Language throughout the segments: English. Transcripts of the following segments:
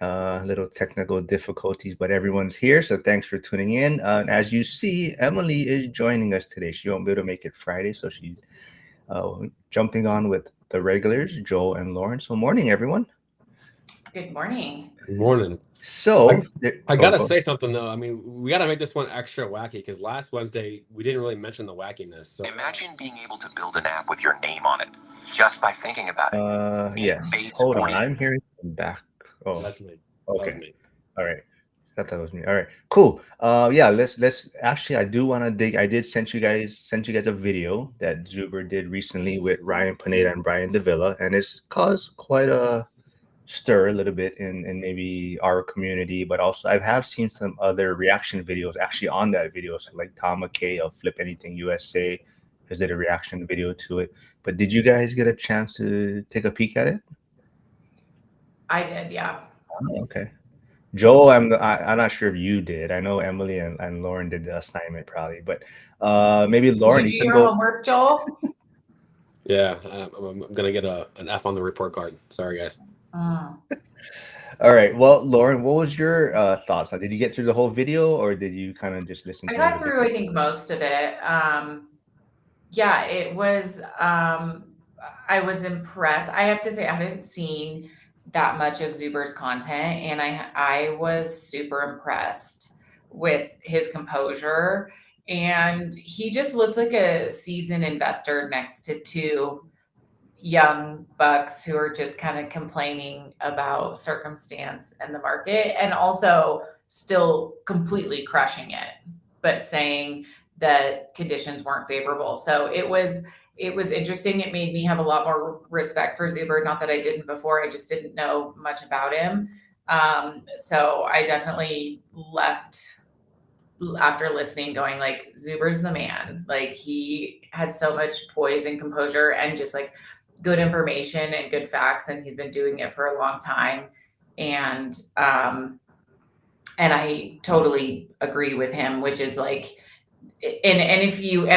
late, little technical difficulties, but everyone's here, so thanks for tuning in. And as you see, Emily is joining us today. She won't be able to make it Friday, so she's jumping on with the regulars, Joel and Lauren. So morning, everyone. Good morning. Good morning. So I gotta say something though. I mean, we gotta make this one extra wacky because last Wednesday we didn't really mention the wackiness. So imagine being able to build an app with your name on it just by thinking about it. Yes. Hold on, I'm hearing back. Oh, that's me. Okay. That was me. All right. I thought that was me. All right. Cool. Yeah, let's actually I do want to dig. I did send you guys a video that Zuber did recently with Ryan Pineda and Brian Davila, and it's caused quite a stir a little bit in maybe our community, but also I have seen some other reaction videos actually on that video. So like Tom McKay of Flip Anything USA has did a reaction video to it. But did you guys get a chance to take a peek at it? I did, yeah. Oh, okay. Joel, I'm not sure if you did. I know Emily and Lauren did the assignment probably, but maybe Lauren, Did you you do can your go. homework, Joel? Yeah, I'm gonna get an F on the report card. Sorry, guys. Oh. All right. Well, Lauren, what was your thoughts? Did you get through the whole video, or did you kind of just listen? I got through, I think, most of it. Yeah, it was. I was impressed. I have to say, I haven't seen that much of Zuber's content, and I was super impressed with his composure. And he just looks like a seasoned investor next to two young bucks who are just kind of complaining about circumstance and the market, and also still completely crushing it, but saying that conditions weren't favorable. So it was interesting. It made me have a lot more respect for Zuber. Not that I didn't before, I just didn't know much about him. So I definitely left after listening going like, Zuber's the man. Like, he had so much poise and composure and just like good information and good facts, and he's been doing it for a long time. And I totally agree with him, which is like, and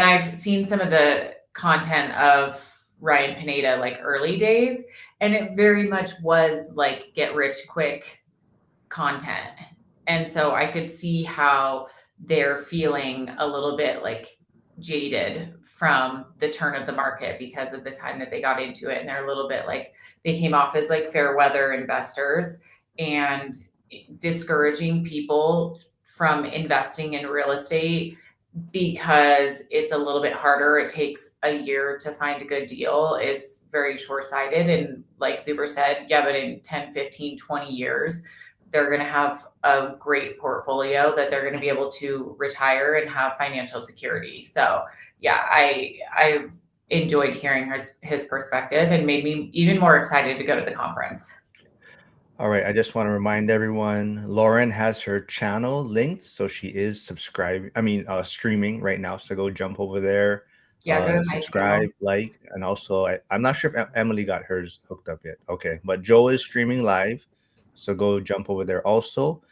I've seen some of the content of Ryan Pineda, like early days, and it very much was like get rich quick content. And so I could see how they're feeling a little bit like jaded from the turn of the market because of the time that they got into it. And they're a little bit like, they came off as like fair weather investors and discouraging people from investing in real estate because it's a little bit harder. It takes a year to find a good deal, is very short-sighted. And like Zuber said, yeah, but in 10, 15, 20 years, they're going to have a great portfolio that they're going to be able to retire and have financial security. So yeah, I enjoyed hearing his perspective, and made me even more excited to go to the conference. All right. I just want to remind everyone, Lauren has her channel linked, so she is streaming right now. So go jump over there. Yeah, go to subscribe, like, and also I'm not sure if Emily got hers hooked up yet. Okay, but Joe is streaming live, so go jump over there also.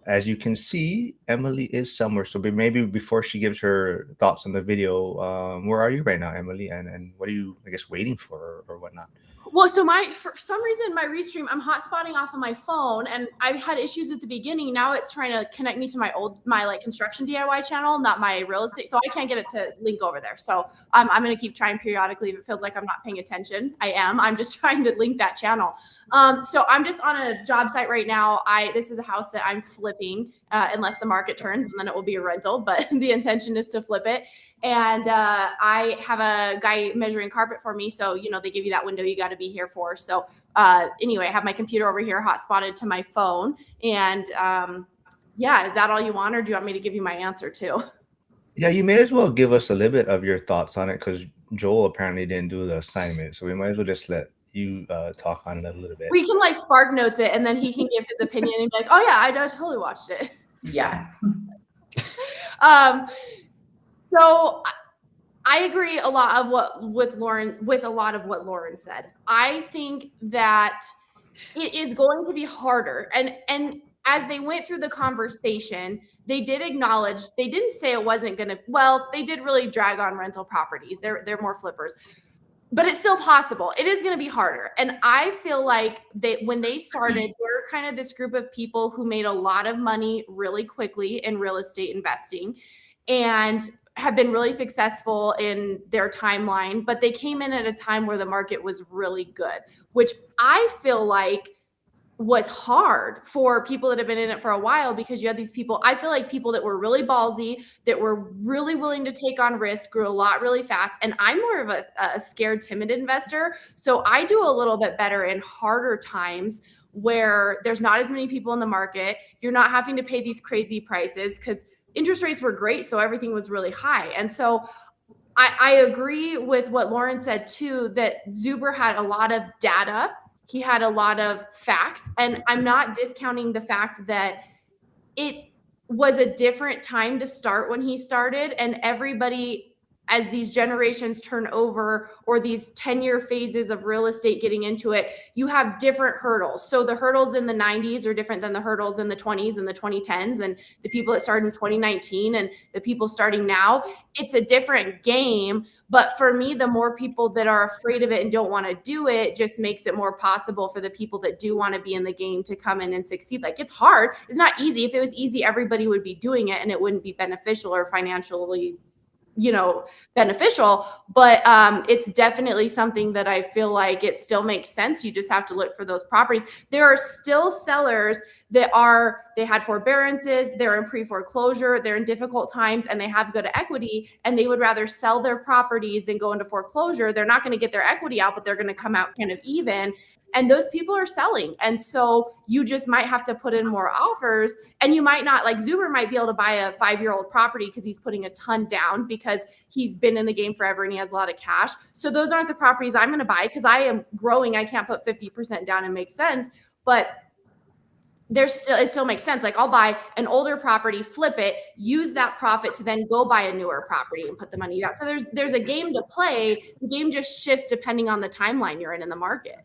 As you can see, Emily is somewhere. So maybe before she gives her thoughts on the video, where are you right now, Emily? And what are you, I guess, waiting for or whatnot? Well, so for some reason, my Restream, I'm hotspotting off of my phone, and I've had issues at the beginning. Now it's trying to connect me to my like construction DIY channel, not my real estate. So I can't get it to link over there. So I'm going to keep trying periodically. If it feels like I'm not paying attention, I am. I'm just trying to link that channel. So I'm just on a job site right now. This is a house that I'm flipping, unless the market turns, and then it will be a rental. But the intention is to flip it. And I have a guy measuring carpet for me. So, they give you that window you got to be here for. So anyway, I have my computer over here hotspotted to my phone. And yeah, is that all you want, or do you want me to give you my answer too? Yeah, you may as well give us a little bit of your thoughts on it, because Joel apparently didn't do the assignment. So we might as well just let you talk on it a little bit. We can like spark notes it, and then he can give his opinion and be like, oh yeah, I totally watched it. Yeah. So I agree a lot of with a lot of what Lauren said. I think that it is going to be harder. And as they went through the conversation, they did acknowledge, they didn't say it wasn't going to, well, they did really drag on rental properties. They're more flippers. but it's still possible. It is going to be harder. And I feel like when they started, they're kind of this group of people who made a lot of money really quickly in real estate investing and have been really successful in their timeline, but they came in at a time where the market was really good, which I feel like was hard for people that have been in it for a while, because you had these people, I feel like people that were really ballsy, that were really willing to take on risk, grew a lot really fast. And I'm more of a scared, timid investor. So I do a little bit better in harder times where there's not as many people in the market. You're not having to pay these crazy prices because interest rates were great. So everything was really high. And so I agree with what Lauren said too, that Zuber had a lot of data. He had a lot of facts, and I'm not discounting the fact that it was a different time to start when he started, and everybody, as these generations turn over, or these 10-year phases of real estate getting into it, you have different hurdles. So the hurdles in the 90s are different than the hurdles in the 20s and the 2010s, and the people that started in 2019 and the people starting now. It's a different game. But for me, the more people that are afraid of it and don't want to do it just makes it more possible for the people that do want to be in the game to come in and succeed. Like, it's hard. It's not easy. If it was easy, everybody would be doing it and it wouldn't be beneficial or financially, beneficial. But it's definitely something that I feel like it still makes sense. You just have to look for those properties. There are still sellers that they had forbearances, they're in pre-foreclosure, they're in difficult times, and they have good equity, and they would rather sell their properties than go into foreclosure. They're not going to get their equity out, but they're going to come out kind of even. And those people are selling. And so you just might have to put in more offers, and you might not, like Zuber might be able to buy a 5-year-old property because he's putting a ton down because he's been in the game forever and he has a lot of cash. So those aren't the properties I'm going to buy because I am growing. I can't put 50% down and make sense, but it still makes sense. Like, I'll buy an older property, flip it, use that profit to then go buy a newer property and put the money down. So there's a game to play. The game just shifts depending on the timeline you're in the market.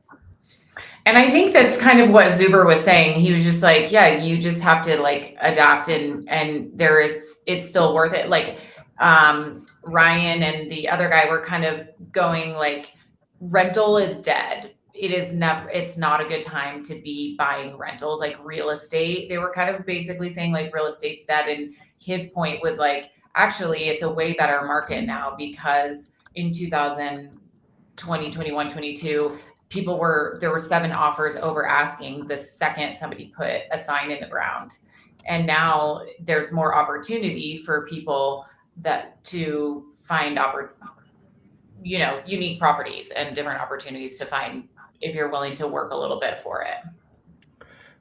And I think that's kind of what Zuber was saying. He was just like, yeah, you just have to like adapt, and it's still worth it. Like Ryan and the other guy were kind of going like, rental is dead. It's not a good time to be buying rentals, like real estate. They were kind of basically saying like real estate's dead. And his point was like, actually, it's a way better market now, because in 2020, 21, 22, there were 7 offers over asking the second somebody put a sign in the ground. And now there's more opportunity for people to find unique properties and different opportunities to find if you're willing to work a little bit for it.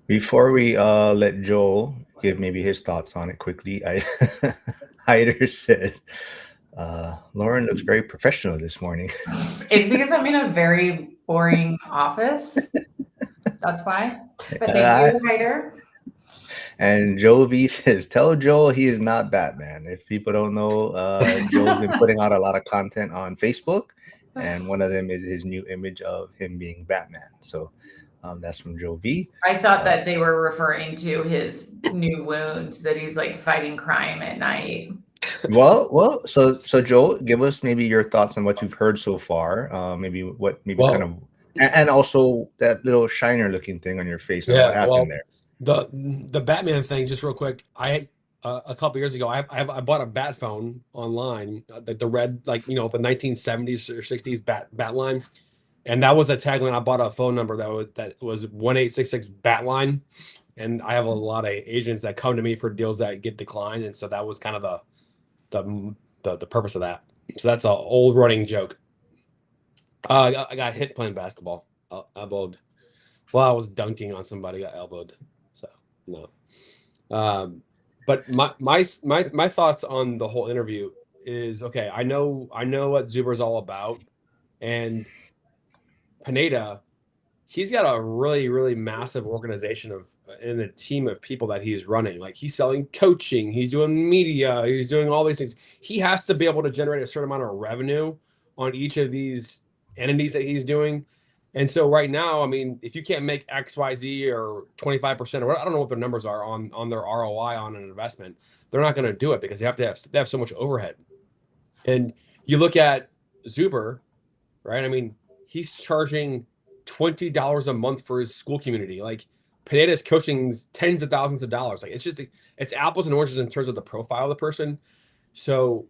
Before we let Joel give maybe his thoughts on it quickly, Hyder said, Lauren looks very professional this morning. It's because I'm in a very boring office. That's why. But thank you, Hyder. And Joel V says, tell Joel he is not Batman. If people don't know, Joel's been putting out a lot of content on Facebook, and one of them is his new image of him being Batman. So that's from Joel V. I thought that they were referring to his new wounds, that he's like fighting crime at night. Well, so Joel, give us maybe your thoughts on what you've heard so far. And also that little shiner looking thing on your face. Yeah, what happened there? The Batman thing, just real quick. A couple years ago, I bought a bat phone online, the red, the 1970s or 60s bat line, and that was a tagline. I bought a phone number that was 1866 bat line, and I have a lot of agents that come to me for deals that get declined, and so that was kind of the purpose of that. So that's an old running joke. I got hit playing basketball. Elbowed. Well, I was dunking on somebody, got elbowed. So no. But my thoughts on the whole interview is, okay, I know what Zuber's all about, and Pineda, he's got a really, really massive organization and a team of people that he's running. Like, he's selling coaching, he's doing media, he's doing all these things. He has to be able to generate a certain amount of revenue on each of these entities that he's doing. And so right now, I mean, if you can't make X, Y, Z or 25%, or I don't know what their numbers are on their ROI on an investment, they're not going to do it, because they have so much overhead. And you look at Zuber, right? I mean, he's charging $20 a month for his school community. Like Pineda's coaching's tens of thousands of dollars. Like it's apples and oranges in terms of the profile of the person. So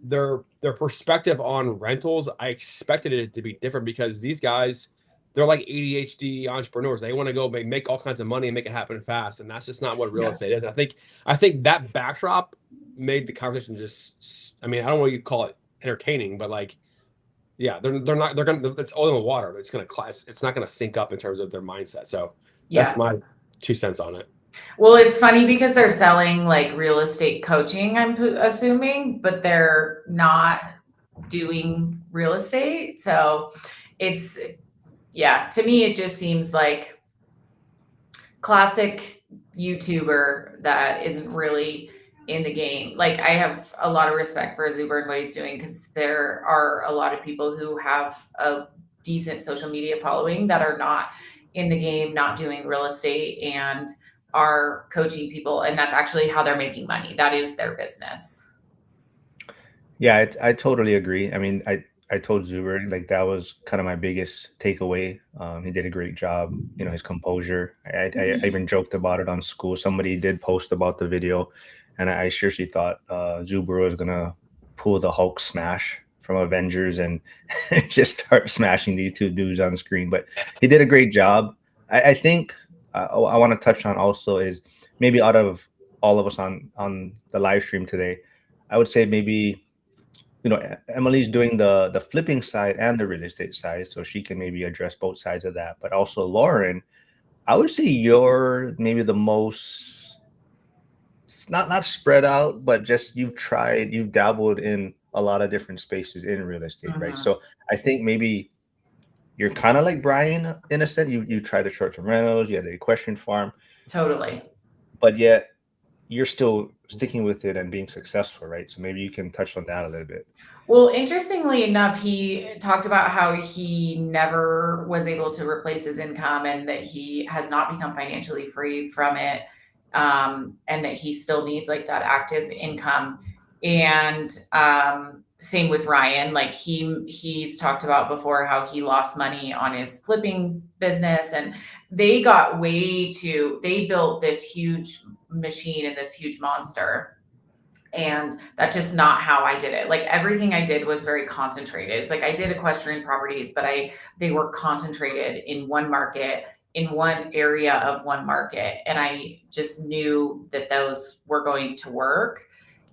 their perspective on rentals, I expected it to be different because these guys, they're like ADHD entrepreneurs. They want to go make all kinds of money and make it happen fast, and that's just not what real estate is. I think that backdrop made the conversation just. I mean, I don't want you to call it entertaining, but like, yeah, they're gonna. It's oil in the water. It's gonna class. It's not gonna sync up in terms of their mindset. So that's my 2 cents on it. Well, it's funny because they're selling like real estate coaching, I'm assuming, but they're not doing real estate. So it's, to me, it just seems like classic YouTuber that isn't really in the game. Like I have a lot of respect for Zuber and what he's doing because there are a lot of people who have a decent social media following that are not in the game, not doing real estate, and are coaching people, and that's actually how they're making money. That is their business. Yeah, I totally agree. I mean, I told Zuber like that was kind of my biggest takeaway. He did a great job, his composure. I even joked about it on school. Somebody did post about the video, and I seriously thought Zuber was gonna pull the Hulk smash from Avengers and just start smashing these two dudes on screen. But he did a great job. I think I want to touch on also is maybe out of all of us on the live stream today, I would say maybe, Emily's doing the flipping side and the real estate side, so she can maybe address both sides of that. But also Lauren, I would say you're maybe the most, it's not spread out, but just you've dabbled in a lot of different spaces in real estate, right? So I think maybe you're kind of like Brian in a sense. You tried the short-term rentals, you had the equestrian farm. Totally. But yet you're still sticking with it and being successful, right? So maybe you can touch on that a little bit. Well, interestingly enough, he talked about how he never was able to replace his income and that he has not become financially free from it. And that he still needs like that active income. And same with Ryan, like he's talked about before how he lost money on his flipping business, and they built this huge machine and this huge monster. And that's just not how I did it. Like everything I did was very concentrated. It's like I did equestrian properties, but they were concentrated in one market, in one area of one market. And I just knew that those were going to work.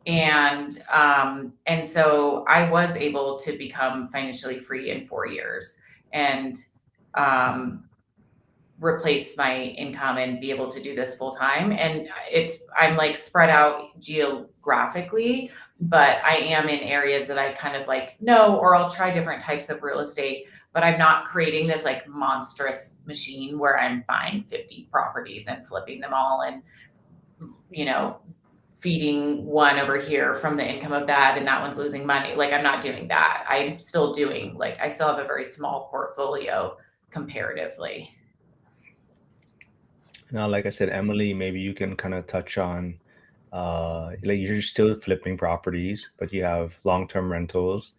And so I was able to become financially free in 4 years and replace my income and be able to do this full time. And I'm like spread out geographically, but I am in areas that I kind of like know, or I'll try different types of real estate, but I'm not creating this like monstrous machine where I'm buying 50 properties and flipping them all and, feeding one over here from the income of that, and that one's losing money. Like I'm not doing that. I'm still doing I still have a very small portfolio comparatively. Now, like I said, Emily, maybe you can kind of touch on, like you're still flipping properties, but you have long-term rentals,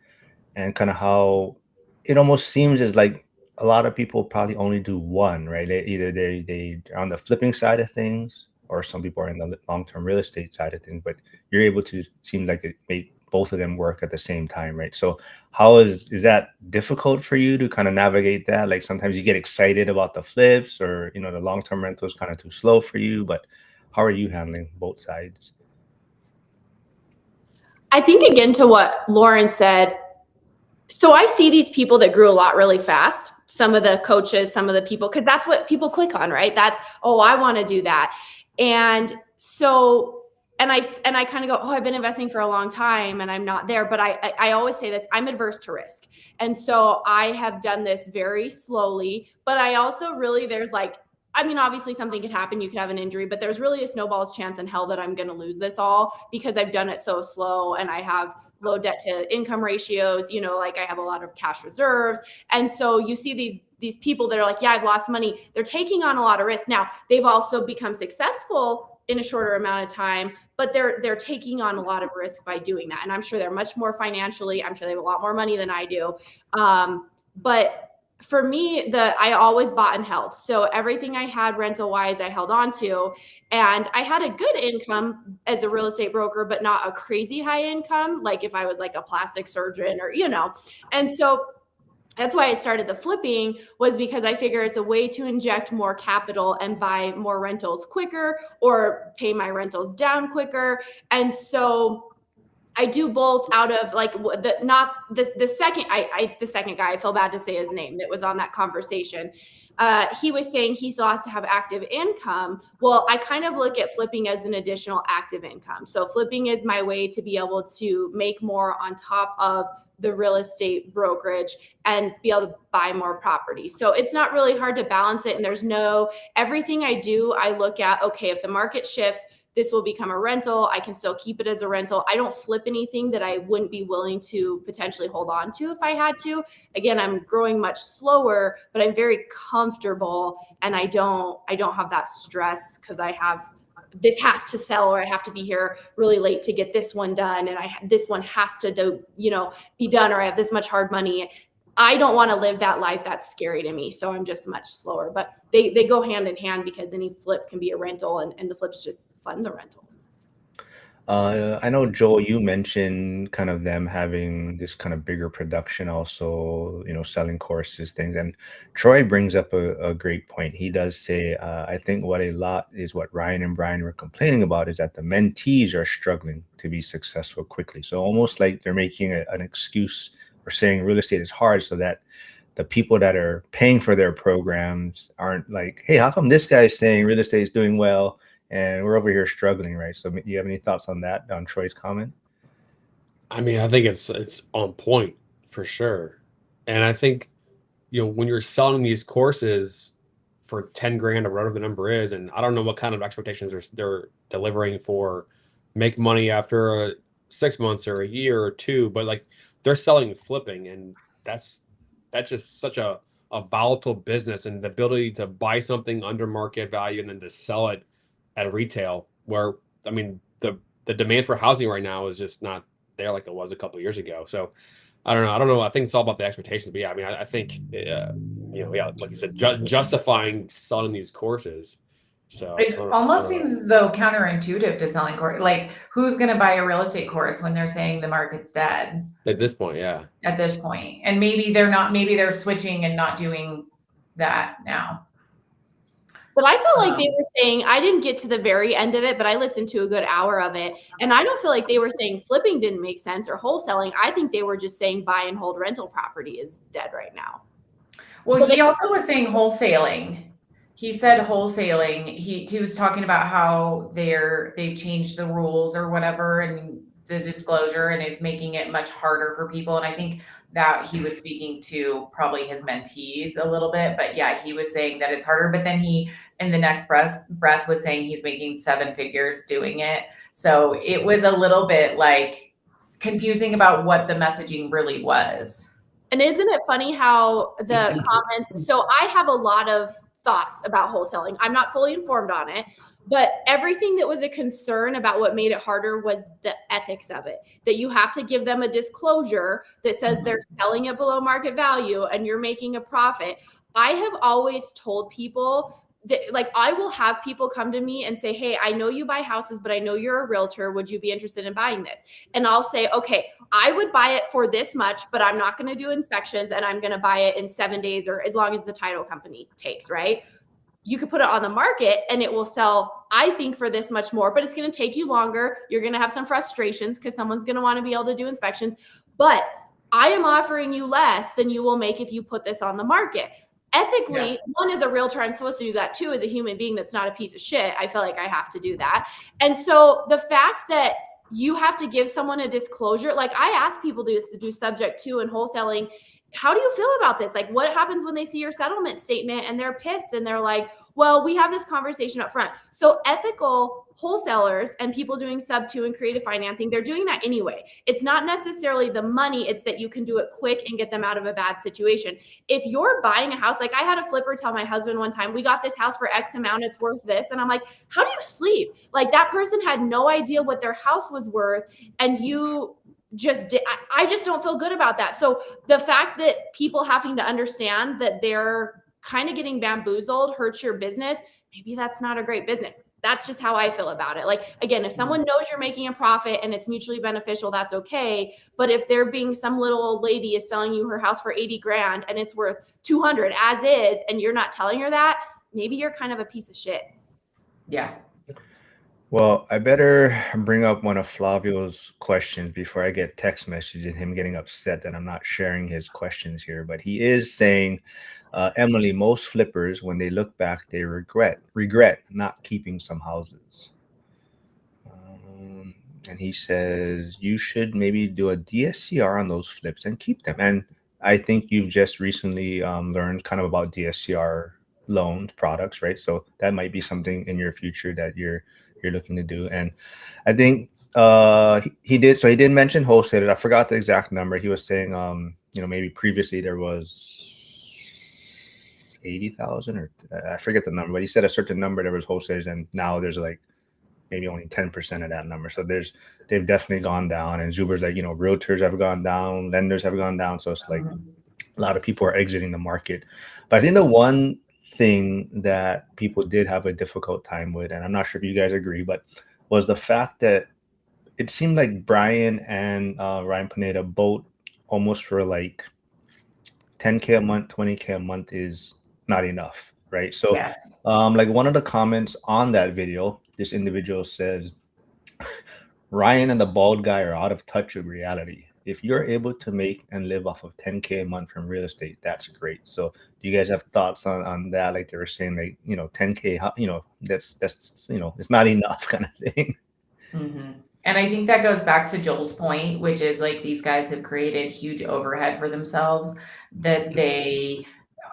and kind of how it almost seems as like a lot of people probably only do one, right? Either they're on the flipping side of things, or some people are in the long-term real estate side of things, but you're able to seem like it made both of them work at the same time, right? So how is that difficult for you to kind of navigate that? Like sometimes you get excited about the flips, or the long-term rental is kind of too slow for you, but how are you handling both sides? I think again to what Lauren said, so I see these people that grew a lot really fast. Some of the coaches, some of the people, because that's what people click on, right? That's, oh, I want to do that. And so, and I kind of go, oh, I've been investing for a long time and I'm not there. But I always say this, I'm adverse to risk. And so I have done this very slowly, but I also really, obviously something could happen. You could have an injury, but there's really a snowball's chance in hell that I'm going to lose this all because I've done it so slow and I have low debt to income ratios, I have a lot of cash reserves. And so you see these people that are like, yeah, I've lost money. They're taking on a lot of risk. Now they've also become successful in a shorter amount of time, but they're taking on a lot of risk by doing that. And I'm sure they're much more financially, I'm sure they have a lot more money than I do. But for me, I always bought and held. So everything I had rental wise, I held on to. And I had a good income as a real estate broker, but not a crazy high income, like if I was like a plastic surgeon or, And so that's why I started the flipping, was because I figure it's a way to inject more capital and buy more rentals quicker or pay my rentals down quicker. And so I do both out of like the second guy, I feel bad to say his name, that was on that conversation. He was saying he still has to have active income. Well, I kind of look at flipping as an additional active income. So flipping is my way to be able to make more on top of the real estate brokerage and be able to buy more property. So it's not really hard to balance it. And everything I do, I look at, okay, if the market shifts, this will become a rental. I can still keep it as a rental. I don't flip anything that I wouldn't be willing to potentially hold on to if I had to. Again, I'm growing much slower, but I'm very comfortable, and I don't have that stress because this has to sell, or I have to be here really late to get this one done, and this one has to be done, or I have this much hard money. I don't want to live that life. That's scary to me. So I'm just much slower, but they go hand in hand, because any flip can be a rental, and the flips just fund the rentals. I know, Joel, you mentioned kind of them having this kind of bigger production, also, selling courses, things. And Troy brings up a great point. He does say, I think what Ryan and Brian were complaining about is that the mentees are struggling to be successful quickly. So almost like they're making an excuse or saying real estate is hard, so that the people that are paying for their programs aren't like, hey, how come this guy's saying real estate is doing well and we're over here struggling, right? So do you have any thoughts on that, on Troy's comment? I mean, I think it's on point for sure. And I think, when you're selling these courses for 10 grand or whatever the number is, and I don't know what kind of expectations they're delivering for make money after 6 months or a year or two, but like they're selling flipping, and that's just such a volatile business, and the ability to buy something under market value and then to sell it at retail, where, I mean, the demand for housing right now is just not there like it was a couple of years ago. So I don't know. I think it's all about the expectations. But yeah, I mean, I think, like you said, justifying selling these courses. So it almost seems as though counterintuitive to selling course. Like, who's going to buy a real estate course when they're saying the market's dead? At this point, yeah. At this point. And maybe they're not, maybe they're switching and not doing that now. But I felt like they were saying, I didn't get to the very end of it, but I listened to a good hour of it. And I don't feel like they were saying flipping didn't make sense or wholesaling. I think they were just saying buy and hold rental property is dead right now. Well, he also was saying wholesaling. He said wholesaling. He was talking about how they've changed the rules or whatever, and the disclosure, and it's making it much harder for people. And I think that he was speaking to probably his mentees a little bit, but yeah, he was saying that it's harder. But then he, in the next breath, was saying he's making 7 figures doing it. So it was a little bit like confusing about what the messaging really was. And isn't it funny how the comments? So I have a lot of thoughts about wholesaling. I'm not fully informed on it, but everything that was a concern about what made it harder was the ethics of it, that you have to give them a disclosure that says they're selling it below market value and you're making a profit. I have always told people that, like, I will have people come to me and say, hey, I know you buy houses, but I know you're a realtor. Would you be interested in buying this? And I'll say, okay, I would buy it for this much, but I'm not going to do inspections, and I'm going to buy it in 7 days, or as long as the title company takes, right? You could put it on the market and it will sell, I think, for this much more, but it's going to take you longer. You're going to have some frustrations because someone's going to want to be able to do inspections, but I am offering you less than you will make if you put this on the market. Ethically, yeah. One, as a realtor, I'm supposed to do that. 2, as a human being that's not a piece of shit, I feel like I have to do that. And so the fact that you have to give someone a disclosure, like I ask people to do subject to and wholesaling, how do you feel about this? Like, what happens when they see your settlement statement and they're pissed and they're like, well, we have this conversation up front. So ethical wholesalers and people doing sub 2 and creative financing, they're doing that anyway. It's not necessarily the money. It's that you can do it quick and get them out of a bad situation. If you're buying a house, like I had a flipper tell my husband one time, we got this house for X amount, it's worth this. And I'm like, how do you sleep? Like, that person had no idea what their house was worth. And you I just don't feel good about that. So the fact that people having to understand that they're kind of getting bamboozled hurts your business, maybe that's not a great business. That's just how I feel about it. Like, again, if someone knows you're making a profit and it's mutually beneficial, that's okay. But if they're being some little old lady is selling you her house for 80 grand and it's worth 200 as is, and you're not telling her that, maybe you're kind of a piece of shit. Yeah. Well, I better bring up one of Flavio's questions before I get text message and him getting upset that I'm not sharing his questions here. But he is saying, Emily, most flippers, when they look back, they regret not keeping some houses. And he says you should maybe do a DSCR on those flips and keep them. And I think you've just recently learned kind of about DSCR loans products, right? So that might be something in your future that you're looking to do. And I think he did mention wholesalers. I forgot the exact number. He was saying maybe previously there was 80,000 or I forget the number, but he said a certain number there was wholesalers, and now there's like maybe only 10% of that number. So they've definitely gone down. And Zuber's like, realtors have gone down, lenders have gone down. So it's like a lot of people are exiting the market. But I think the one thing that people did have a difficult time with, and I'm not sure if you guys agree, but was the fact that it seemed like Brian and Ryan Pineda both almost for like 10K a month, 20K a month is not enough, right? So Yes. like one of the comments on that video, this individual says, Ryan and the bald guy are out of touch with reality. If you're able to make and live off of 10K a month from real estate, that's great. So do you guys have thoughts on that? Like they were saying, like, 10K, that's it's not enough kind of thing. Mm-hmm. And I think that goes back to Joel's point, which is like these guys have created huge overhead for themselves that the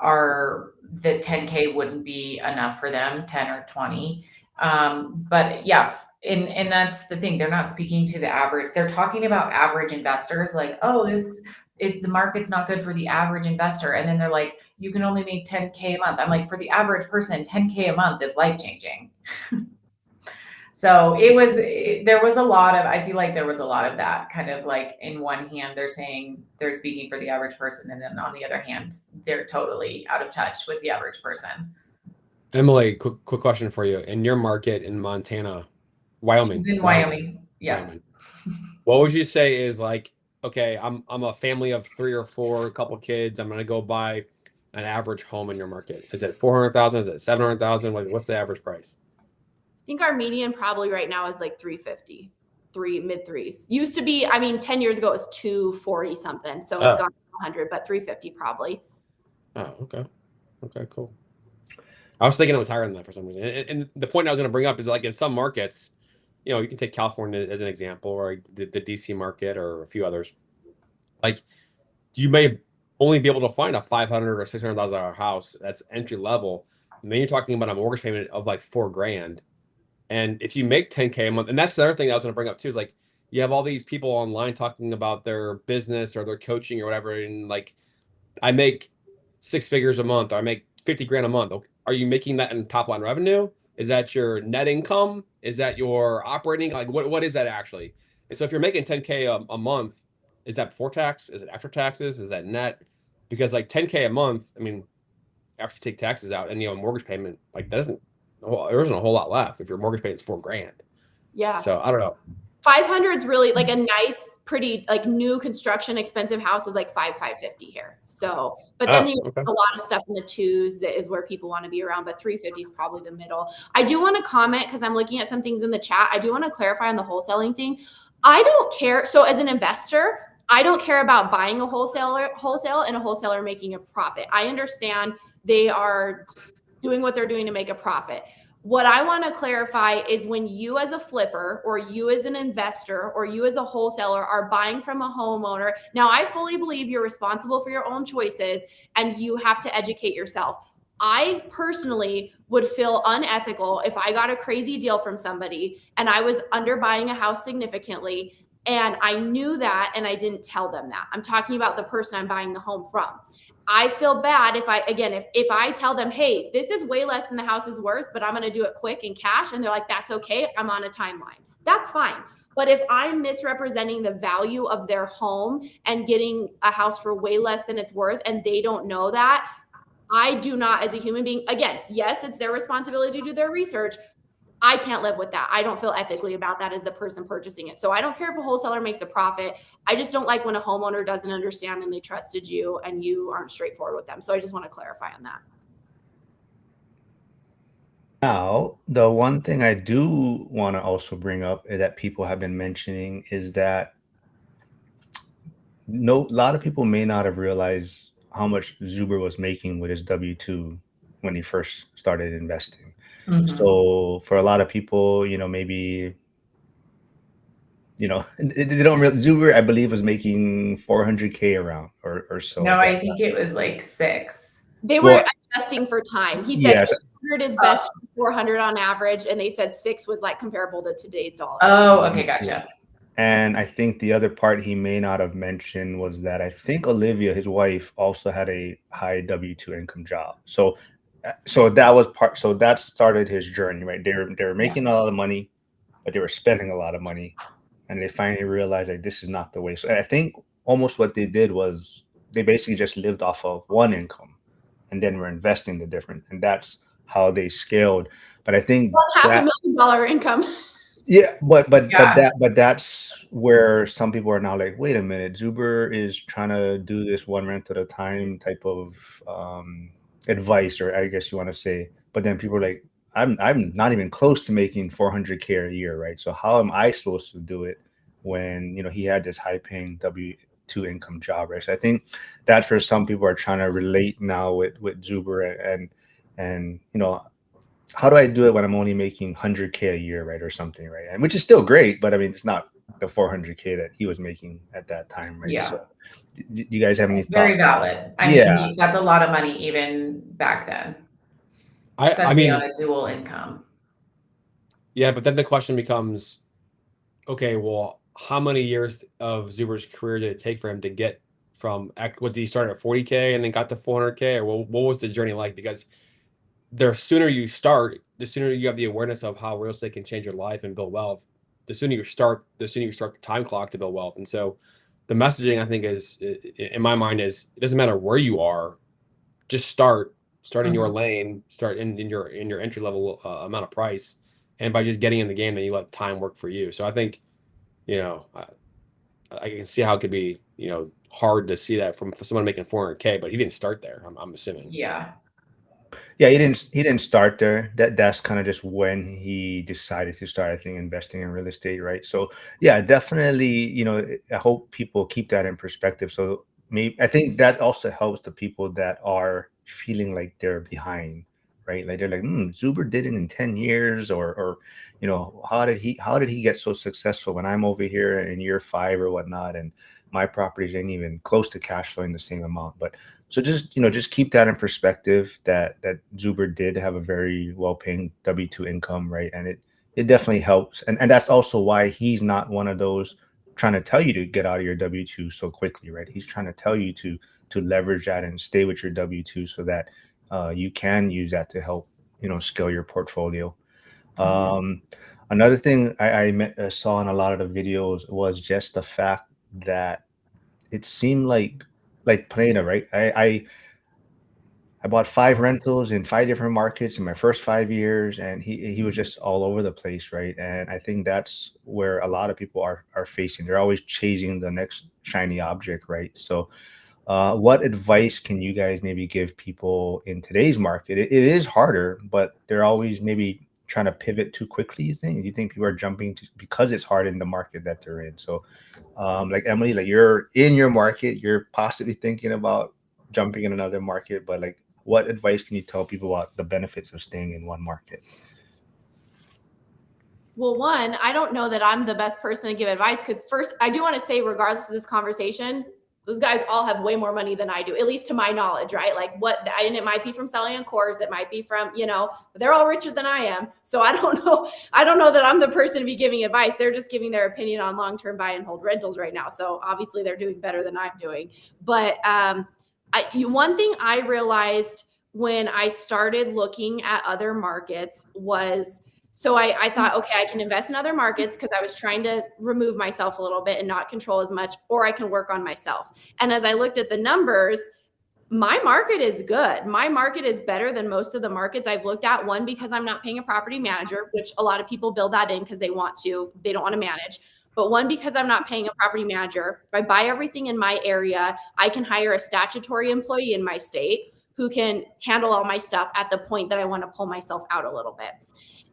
10K wouldn't be enough for them, 10 or 20. But yeah, and that's the thing. They're not speaking to the average. They're talking about average investors like, oh, the market's not good for the average investor. And then they're like, you can only make 10K a month. I'm like, for the average person, 10K a month is life-changing. So there was a lot of, I feel like there was a lot of that kind of like in one hand, they're saying they're speaking for the average person. And then on the other hand, they're totally out of touch with the average person. Emily, quick question for you. In your market in Montana, Wyoming. It's in Wyoming. Yeah. Wyoming. What would you say is like, okay, I'm a family of 3 or 4, a couple kids. I'm going to go buy an average home in your market. Is it 400,000? Is it 700,000? What's the average price? I think our median probably right now is like 350, mid threes. Used to be, 10 years ago it was 240 something. So it's gone to 100, but 350 probably. Oh, okay. Okay, cool. I was thinking it was higher than that for some reason. And the point I was going to bring up is like in some markets, you can take California as an example, or the DC market, or a few others. Like you may only be able to find a $500,000 or $600,000 house that's entry level. And then you're talking about a mortgage payment of like $4,000. And if you make 10K a month, and that's the other thing I was going to bring up too, is like you have all these people online talking about their business or their coaching or whatever, and like I make 6 figures a month, or I make 50 grand a month. Okay. Are you making that in top line revenue? Is that your net income? Is that your operating? Like what is that actually? And so if you're making 10K a month, is that before tax? Is it after taxes? Is that net? Because like 10K a month, after you take taxes out and mortgage payment, like there isn't a whole lot left if your mortgage payment is $4,000. Yeah. So I don't know. 500 is really like a nice, pretty like new construction expensive house is like 550 here. So, but then a lot of stuff in the 2s that is where people want to be around, but 350 is probably the middle. I do want to comment because I'm looking at some things in the chat. I do want to clarify on the wholesaling thing. I don't care. So as an investor, I don't care about buying a wholesale and a wholesaler making a profit. I understand they are doing what they're doing to make a profit. What I want to clarify is when you as a flipper or you as an investor or you as a wholesaler are buying from a homeowner. Now, I fully believe you're responsible for your own choices and you have to educate yourself. I personally would feel unethical if I got a crazy deal from somebody and I was underbuying a house significantly and I knew that and I didn't tell them that. I'm talking about the person I'm buying the home from. I feel bad if I tell them, hey, this is way less than the house is worth, but I'm going to do it quick and cash. And they're like, that's okay. I'm on a timeline. That's fine. But if I'm misrepresenting the value of their home and getting a house for way less than it's worth, and they don't know that, I do not, as a human being, again, yes, it's their responsibility to do their research. I can't live with that. I don't feel ethically about that as the person purchasing it. So I don't care if a wholesaler makes a profit. I just don't like when a homeowner doesn't understand and they trusted you and you aren't straightforward with them. So I just want to clarify on that. Now, the one thing I do want to also bring up that people have been mentioning is that a lot of people may not have realized how much Zuber was making with his W-2 when he first started investing. So for a lot of people, maybe, they don't really, Zuber, I believe, was making 400K around or so. No, I think it was like 6. They were adjusting for time. He said Yes. 400 is best, 400 on average, and they said 6 was like comparable to today's dollars. Oh, okay, gotcha. And I think the other part he may not have mentioned was that I think Olivia, his wife, also had a high W-2 income job. So that was part. So that started his journey, right? They were making a lot of money, but they were spending a lot of money, and they finally realized like this is not the way. So I think almost what they did was they basically just lived off of one income, and then were investing the difference, and that's how they scaled. But I think $500,000 income. Yeah, but that's where some people are now like, wait a minute, Zuber is trying to do this one rent at a time type of advice, or I guess you want to say. But then people are like, I'm not even close to making 400K a year, right? So how am I supposed to do it when he had this high paying W-2 income job, right? So I think that's where some people are trying to relate now with Zuber and how do I do it when I'm only making 100K a year, right, or something, right? And which is still great, but I mean, it's not the 400K that he was making at that time, right? Yeah. So, do you guys have any It's very thoughts? valid. I mean, that's a lot of money even back then, especially I mean, on a dual income. Yeah, but then the question becomes, okay, well, how many years of Zuber's career did it take for him to get from what did he start at 40K and then got to 400K, or what was the journey like? Because the sooner you start, the sooner you have the awareness of how real estate can change your life and build wealth. The sooner you start the time clock to build wealth. And so the messaging, I think, is in my mind is it doesn't matter where you are, just start in your lane, start in your entry level amount of price, and by just getting in the game, then you let time work for you. So I think, I can see how it could be hard to see that for someone making 400K, but he didn't start there. I'm assuming. Yeah, he didn't start there. That's kind of just when he decided to start, I think, investing in real estate, right? So yeah, definitely, I hope people keep that in perspective. So I think that also helps the people that are feeling like they're behind, right? Like they're like, Zuber did it in 10 years, or how did he get so successful when I'm over here in year 5 or whatnot, and my properties ain't even close to cash flowing the same amount. But so just keep that in perspective that Zuber did have a very well-paying W-2 income, right? And it definitely helps. And that's also why he's not one of those trying to tell you to get out of your W-2 so quickly, right? He's trying to tell you to leverage that and stay with your W-2 so that you can use that to help, scale your portfolio. Another thing I saw in a lot of the videos was just the fact that it seemed like Pineda, right? I bought 5 rentals in 5 different markets in my first 5 years, and he was just all over the place, right? And I think that's where a lot of people are facing. They're always chasing the next shiny object, right? So what advice can you guys maybe give people in today's market? It is harder, but they're always maybe trying to pivot too quickly. Do you think people are jumping because it's hard in the market that they're in? So like Emily, like you're in your market, you're possibly thinking about jumping in another market, but like what advice can you tell people about the benefits of staying in one market? Well, one, I don't know that I'm the best person to give advice, because first, I do want to say, regardless of this conversation, those guys all have way more money than I do, at least to my knowledge, right? Like and it might be from selling on Kors, it might be from, they're all richer than I am. So I don't know that I'm the person to be giving advice. They're just giving their opinion on long-term buy and hold rentals right now. So obviously they're doing better than I'm doing. But one thing I realized when I started looking at other markets was So I thought, okay, I can invest in other markets because I was trying to remove myself a little bit and not control as much, or I can work on myself. And as I looked at the numbers, my market is good. My market is better than most of the markets I've looked at. One, because I'm not paying a property manager, which a lot of people build that in because they don't want to manage. But one, because I'm not paying a property manager. If I buy everything in my area, I can hire a statutory employee in my state who can handle all my stuff at the point that I want to pull myself out a little bit.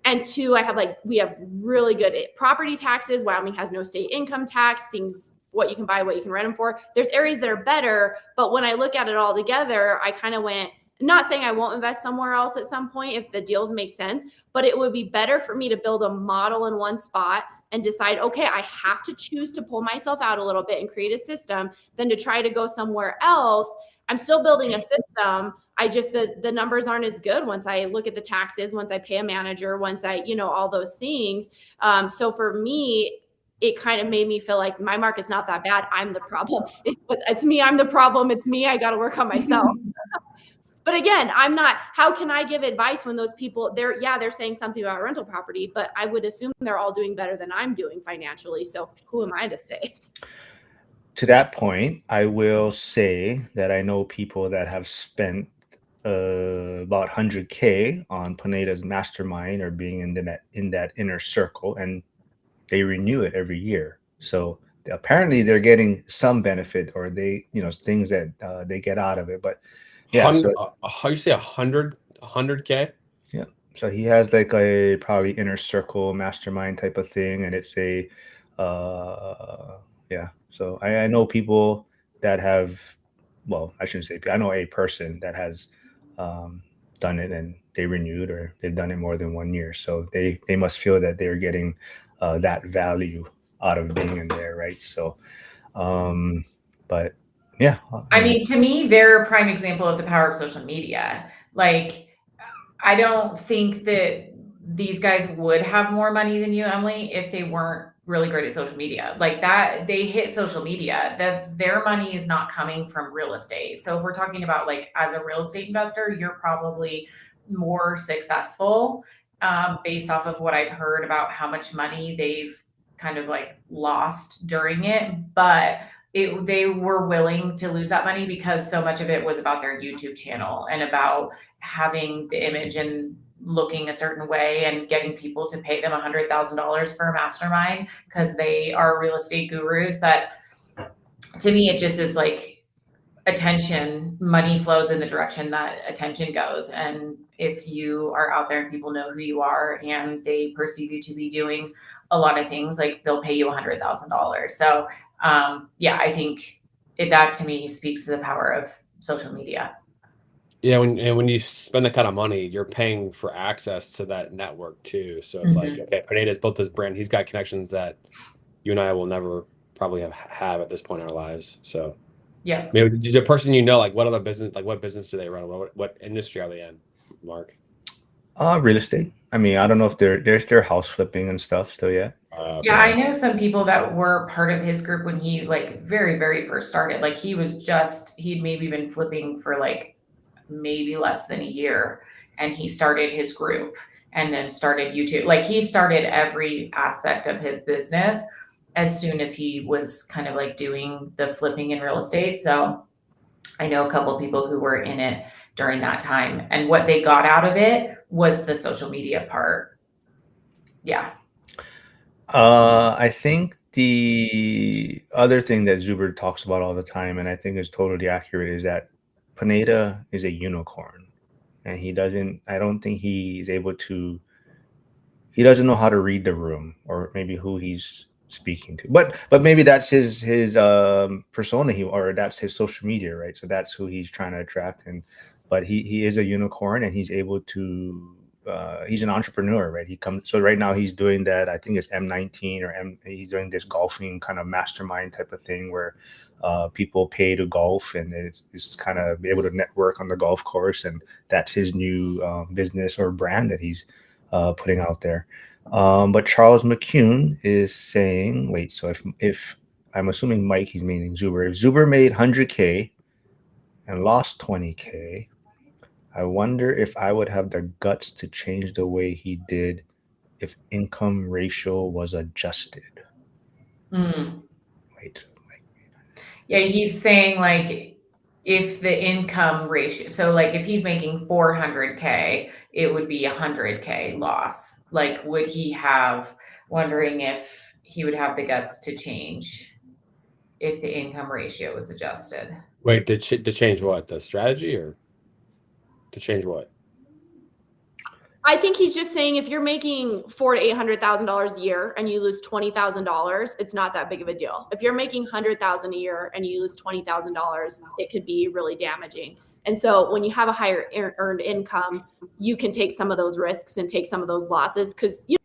And two, we have really good property taxes. Wyoming has no state income tax, things, what you can buy, what you can rent them for. There's areas that are better. But when I look at it all together, I kind of went, not saying I won't invest somewhere else at some point if the deals make sense, but it would be better for me to build a model in one spot and decide, okay, I have to choose to pull myself out a little bit and create a system than to try to go somewhere else. I'm still building a system. I just, the numbers aren't as good once I look at the taxes, once I pay a manager, once I, all those things. So for me, it kind of made me feel like my market's not that bad. I'm the problem. It's me. I'm the problem. It's me. I got to work on myself. But again, I'm not, how can I give advice when those people, they're saying something about rental property, but I would assume they're all doing better than I'm doing financially. So who am I to say? To that point, I will say that I know people that have spent about 100K on Pineda's mastermind or being in that inner circle, and they renew it every year. So apparently they're getting some benefit, or they, things that they get out of it. But yeah, how you say 100K? Yeah. So he has like a probably inner circle mastermind type of thing, and it's a yeah. So I know people that have, well, I shouldn't say, I know a person that has done it and they renewed, or they've done it more than 1 year. So they must feel that they're getting that value out of being in there, right? So, but yeah. I mean, to me, they're a prime example of the power of social media. Like, I don't think that these guys would have more money than you, Emily, if they weren't really great at social media. Like that, they hit social media, that their money is not coming from real estate. So if we're talking about like as a real estate investor, you're probably more successful based off of what I've heard about how much money they've kind of like lost during it. But they were willing to lose that money because so much of it was about their YouTube channel and about having the image and looking a certain way and getting people to pay them $100,000 for a mastermind because they are real estate gurus. But to me, it just is like attention. Money flows in the direction that attention goes. And if you are out there and people know who you are and they perceive you to be doing a lot of things, like they'll pay you $100,000. So yeah, I think that to me speaks to the power of social media. Yeah, when you spend that kind of money, you're paying for access to that network too. So it's like, okay, Pineda's built this brand. He's got connections that you and I will never probably have at this point in our lives. So yeah, maybe the person like what other business, like what business do they run? What industry are they in, Mark? Real estate. I mean, I don't know if they're house flipping and stuff still yet. Yeah, I know some people that were part of his group when he like very, very first started. Like he'd maybe been flipping for like maybe less than a year, and he started his group and then started YouTube. Like he started every aspect of his business as soon as he was kind of like doing the flipping in real estate. So I know a couple of people who were in it during that time, and what they got out of it was the social media part. Yeah. I think the other thing that Zuber talks about all the time, and I think is totally accurate, is that Pineda is a unicorn, and I don't think he doesn't know how to read the room, or maybe who he's speaking to. But maybe that's his persona, or that's his social media, right? So that's who he's trying to attract. But he is a unicorn, and he's able to. He's an entrepreneur, right? So right now he's doing that. I think it's M19 he's doing this golfing kind of mastermind type of thing where people pay to golf, and it's kind of able to network on the golf course, and that's his new business or brand that he's putting out there. But Charles McCune is saying, wait, so if I'm assuming Mike, he's meaning Zuber. If Zuber made 100K and lost 20K, I wonder if I would have the guts to change the way he did if income ratio was adjusted. Mm. Right. Yeah, he's saying like if the income ratio, so like if he's making 400K, it would be 100K loss. Like, would he have, wondering if he would have the guts to change if the income ratio was adjusted. Wait, to change what? The strategy or to change what? I think he's just saying if you're making $400,000 to $800,000 a year and you lose $20,000, it's not that big of a deal. If you're making $100,000 a year and you lose $20,000, it could be really damaging. And so when you have a higher earned income, you can take some of those risks and take some of those losses because you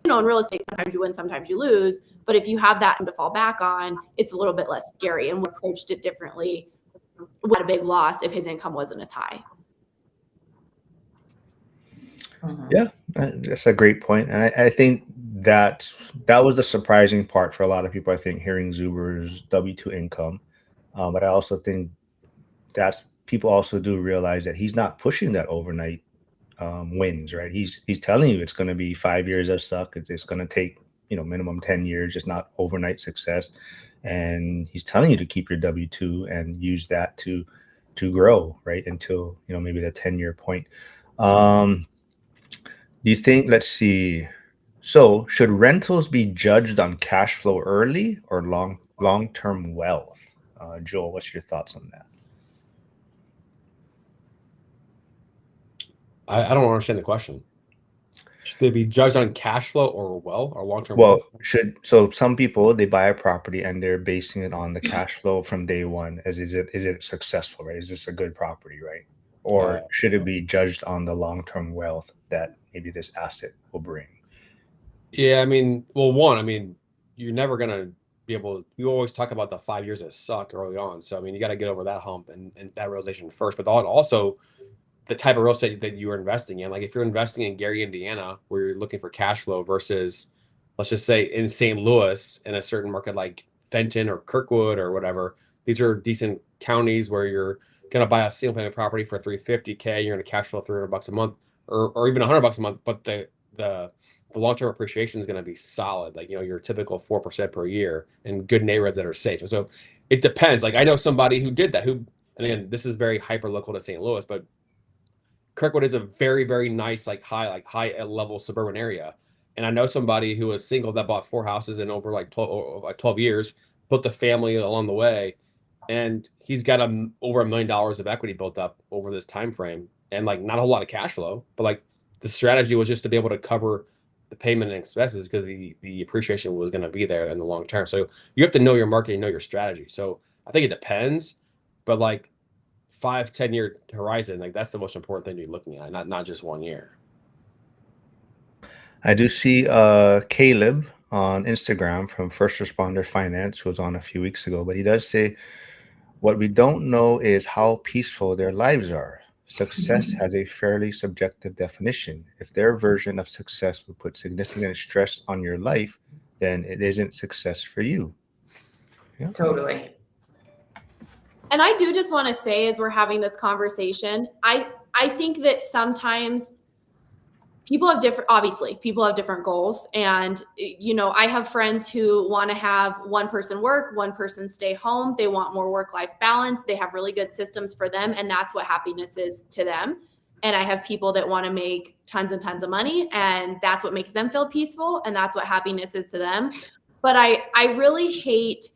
know in real estate sometimes you win, sometimes you lose. But if you have that to fall back on, it's a little bit less scary, and we approached it differently. We had a big loss if his income wasn't as high. Yeah, that's a great point. And I think that was the surprising part for a lot of people, I think, hearing Zuber's W-2 income. But I also think that people also do realize that he's not pushing that overnight wins, right? He's telling you it's going to be 5 years of suck. It's going to take, minimum 10 years, just not overnight success. And he's telling you to keep your W-2 and use that to grow, right? Until, maybe the 10-year point. Do you think, let's see, so should rentals be judged on cash flow early or long-term wealth? Joel, what's your thoughts on that? I don't understand the question. Should they be judged on cash flow or wealth or long-term Well, wealth? so some people, they buy a property and they're basing it on the cash flow from day one. Is it successful, right? Is this a good property, right? Or should it be judged on the long-term wealth that maybe this asset will bring? Yeah, you're never gonna be able. You always talk about the 5 years that suck early on. So you got to get over that hump and that realization first. But also the type of real estate that you are investing in. Like if you're investing in Gary, Indiana, where you're looking for cash flow versus, let's just say, in St. Louis in a certain market like Fenton or Kirkwood or whatever, these are decent counties where you're gonna buy a single family property for $350K. You're gonna cash flow $300 a month, or even $100 a month. But the long-term appreciation is going to be solid, like your typical 4% per year, and good neighborhoods that are safe. And so it depends. Like I know somebody who did that. And again, this is very hyper local to St. Louis, but Kirkwood is a very, very nice, high level suburban area. And I know somebody who was single that bought 4 houses in over 12 years, built a family along the way, and he's got over $1 million of equity built up over this time frame, and not a whole lot of cash flow, but the strategy was just to be able to cover the payment and expenses because the appreciation was going to be there in the long term. So you have to know your market and know your strategy. So I think it depends, but 5-10 year horizon, that's the most important thing to be looking at, not just 1 year. I do see Caleb on Instagram from First Responder Finance, who was on a few weeks ago, but he does say, what we don't know is how peaceful their lives are. Success has a fairly subjective definition. If their version of success would put significant stress on your life, then it isn't success for you. Yeah. Totally. And I do just want to say, as we're having this conversation, I think that sometimes people have different goals. And, I have friends who want to have one person work, one person stay home. They want more work-life balance. They have really good systems for them. And that's what happiness is to them. And I have people that want to make tons and tons of money, and that's what makes them feel peaceful. And that's what happiness is to them. But I really hate,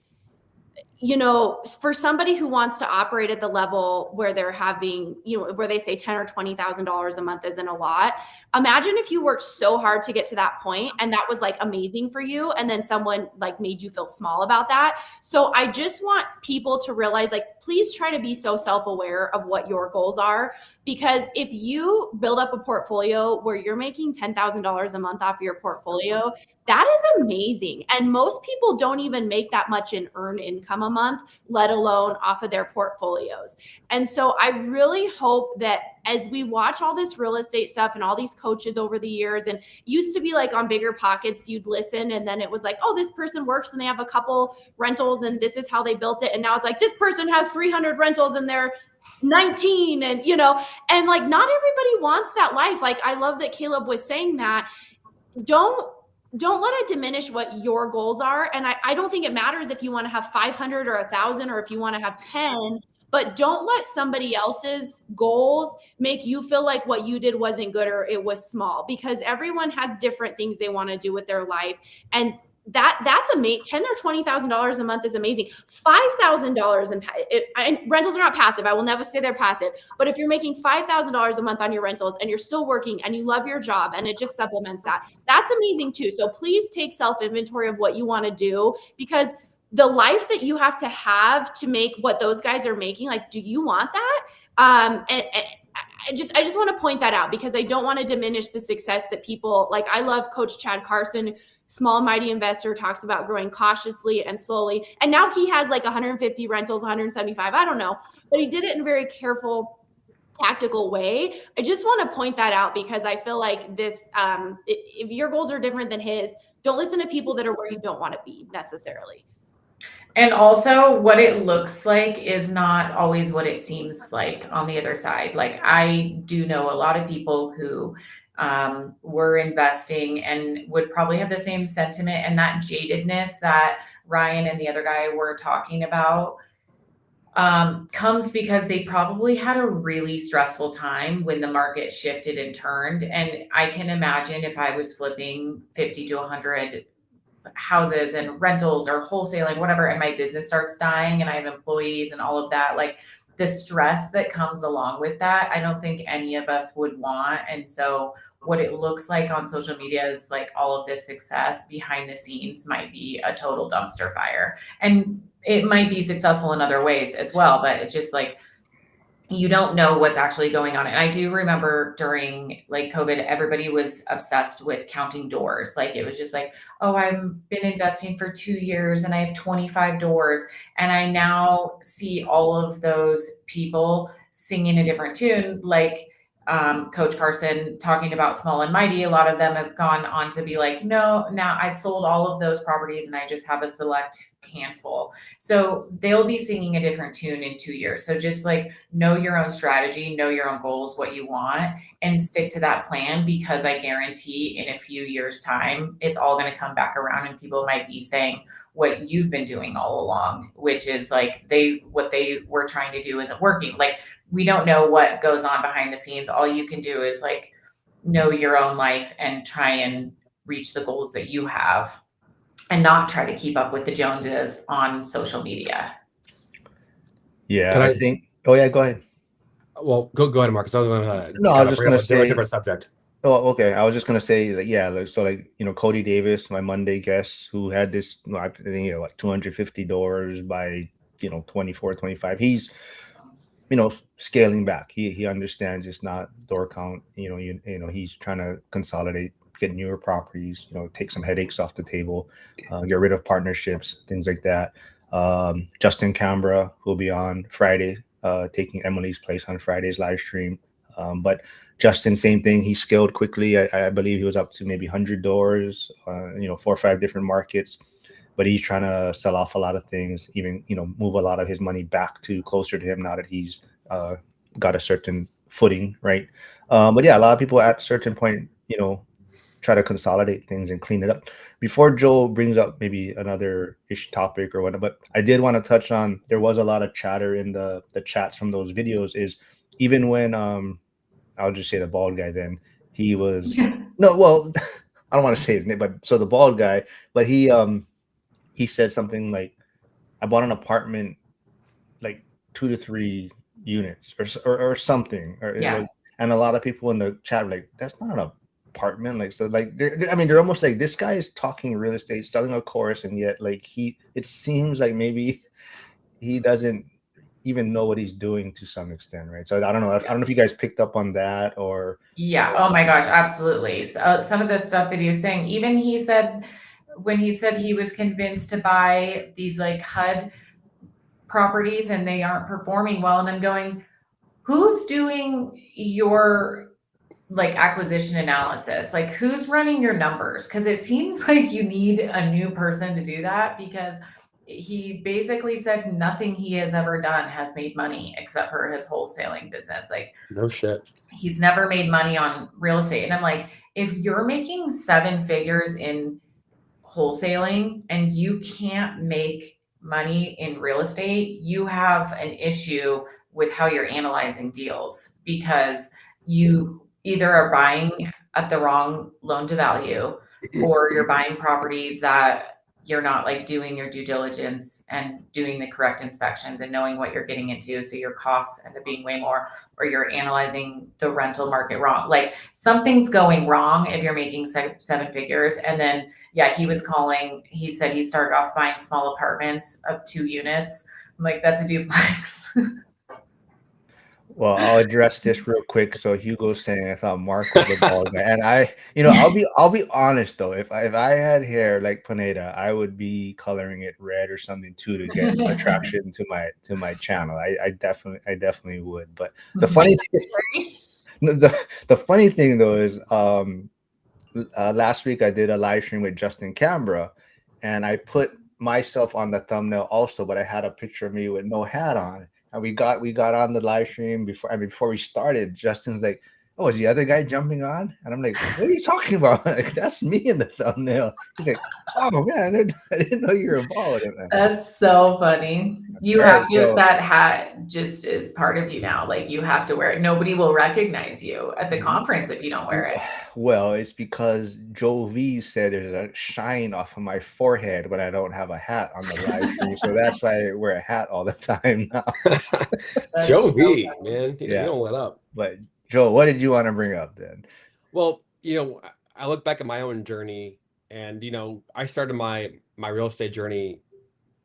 for somebody who wants to operate at the level where they're having, where they say $10,000 or $20,000 a month isn't a lot. Imagine if you worked so hard to get to that point and that was amazing for you, and then someone made you feel small about that. So I just want people to realize, please try to be so self-aware of what your goals are, because if you build up a portfolio where you're making $10,000 a month off of your portfolio, that is amazing. And most people don't even make that much in earned income a month, let alone off of their portfolios. And so I really hope that as we watch all this real estate stuff and all these coaches over the years, and used to be on Bigger Pockets, you'd listen and then it was oh, this person works and they have a couple rentals and this is how they built it. And now it's this person has 300 rentals and they're 19, and not everybody wants that life. I love that Caleb was saying that. don't let it diminish what your goals are. And I don't think it matters if you want to have 500 or 1,000 or if you want to have 10, but don't let somebody else's goals make you feel like what you did wasn't good or it was small, because everyone has different things they want to do with their life. And that's amazing. $10,000 or $20,000 a month is amazing. $5,000 and rentals are not passive. I will never say they're passive, but if you're making $5,000 a month on your rentals and you're still working and you love your job and it just supplements that, that's amazing too. So please take self-inventory of what you want to do, because the life that you have to make what those guys are making, like, do you want that? And I just want to point that out, because I don't want to diminish the success that people like. I love Coach Chad Carson, Small Mighty Investor, talks about growing cautiously and slowly. And now he has like 150 rentals, 175, I don't know, but he did it in a very careful, tactical way. I just want to point that out, because I feel like this, if your goals are different than his, don't listen to people that are where you don't want to be necessarily. And also, what it looks like is not always what it seems like on the other side. Like, I do know a lot of people who were investing and would probably have the same sentiment and that jadedness that Ryan and the other guy were talking about comes because they probably had a really stressful time when the market shifted and turned. And I can imagine if I was flipping 50 to 100 houses and rentals or wholesaling, whatever, and my business starts dying and I have employees and all of that, like the stress that comes along with that, I don't think any of us would want. And so what it looks like on social media is like all of this success behind the scenes might be a total dumpster fire. And it might be successful in other ways as well, but it's just like, you don't know what's actually going on. And I do remember during like COVID, everybody was obsessed with counting doors. Like, it was just like, oh, I've been investing for 2 years and I have 25 doors. And I now see all of those people singing a different tune, like Coach Carson talking about Small and Mighty. A lot of them have gone on to be like, no, now I've sold all of those properties and I just have a select handful. So they'll be singing a different tune in 2 years. So just like know your own strategy, know your own goals, what you want, and stick to that plan, because I guarantee in a few years' time, it's all going to come back around and people might be saying what you've been doing all along, which is like what they were trying to do isn't working. Like, we don't know what goes on behind the scenes. All you can do is like know your own life and try and reach the goals that you have, and not try to keep up with the Joneses on social media. Yeah, I think. Oh yeah, go ahead. Well, go ahead, Marcus. I was going to. No, I was just going to say a different subject. Oh, okay. I was just going to say that, yeah. Like, so, like, Cody Davis, my Monday guest, who had this, I think, like 250 doors by, 24, 25. He's, scaling back. He understands it's not door count. He's trying to consolidate, get newer properties, take some headaches off the table, get rid of partnerships, things like that. Justin Cambra, who'll be on Friday, taking Emily's place on Friday's live stream. But Justin, same thing. He scaled quickly. I believe he was up to maybe 100 doors, 4 or 5 different markets. But he's trying to sell off a lot of things, even, move a lot of his money back to closer to him now that he's got a certain footing, right? But yeah, a lot of people at a certain point, try to consolidate things and clean it up. Before Joel brings up maybe another ish topic or whatever, but I did want to touch on, there was a lot of chatter in the chats from those videos, is even when I'll just say the bald guy, then he was no, well, I don't want to say his name, but so the bald guy, but he said something like, I bought an apartment like 2 to 3 units or something, or Yeah. and a lot of people in the chat were like, that's not an apartment. Like, so like they're almost like, this guy is talking real estate, selling a course, and yet like it seems like maybe he doesn't even know what he's doing to some extent, right? So I don't know if you guys picked up on that or. Yeah. Oh my gosh, absolutely. So, some of the stuff that he was saying, even he said, when he said he was convinced to buy these like HUD properties and they aren't performing well, and I'm going, who's doing your like acquisition analysis? Like, who's running your numbers? Because it seems like you need a new person to do that, because he basically said nothing he has ever done has made money except for his wholesaling business. Like, No shit. he's never made money on real estate. And I'm like, if you're making 7 figures in wholesaling and you can't make money in real estate, you have an issue with how you're analyzing deals, because you either are buying at the wrong loan to value, or you're buying properties that you're not like doing your due diligence and doing the correct inspections and knowing what you're getting into. So your costs end up being way more, or you're analyzing the rental market wrong. Like, something's going wrong if you're making 7 figures. And then, yeah, he said he started off buying small apartments of 2 units. I'm like, that's a duplex. Well, I'll address this real quick. So Hugo's saying I thought Mark was the bald guy, and I'll be honest though. If I had hair like Pineda, I would be coloring it red or something too to get attraction to my channel. I definitely would. But the funny thing, the funny thing though is last week I did a live stream with Justin Cambra, and I put myself on the thumbnail also, but I had a picture of me with no hat on. And we got on the live stream before we started. Justin's like, "Oh, is the other guy jumping on?" And I'm like, "What are you talking about?" Like, that's me in the thumbnail. He's like, "Oh man, I didn't know you were involved in that." That's so funny. You Right, have to, that hat just is part of you now. Like, you have to wear it. Nobody will recognize you at the conference if you don't wear it. Well, it's because Joe V said there's a shine off of my forehead when I don't have a hat on the live stream. So that's why I wear a hat all the time now. Joe V, man, he don't let up. But Joe, what did you want to bring up then? Well, I look back at my own journey, and I started my real estate journey.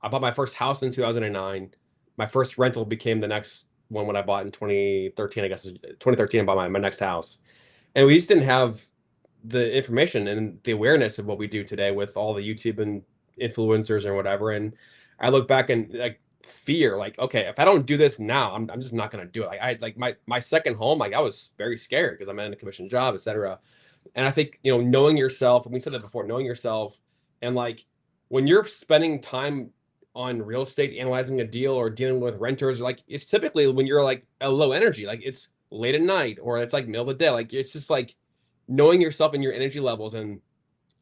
I bought my first house in 2009. My first rental became the next one when I bought in 2013. I guess 2013 I bought my next house, and we just didn't have the information and the awareness of what we do today with all the YouTube and influencers and whatever. And I look back and like fear, like, okay, if I don't do this now, I'm just not going to do it. Like my second home, like I was very scared because I'm in a commission job, etc. And I think, knowing yourself, and we said that before, knowing yourself, and like when you're spending time on real estate, analyzing a deal or dealing with renters, like it's typically when you're like a low energy, like it's late at night or it's like middle of the day, like it's just like knowing yourself and your energy levels. And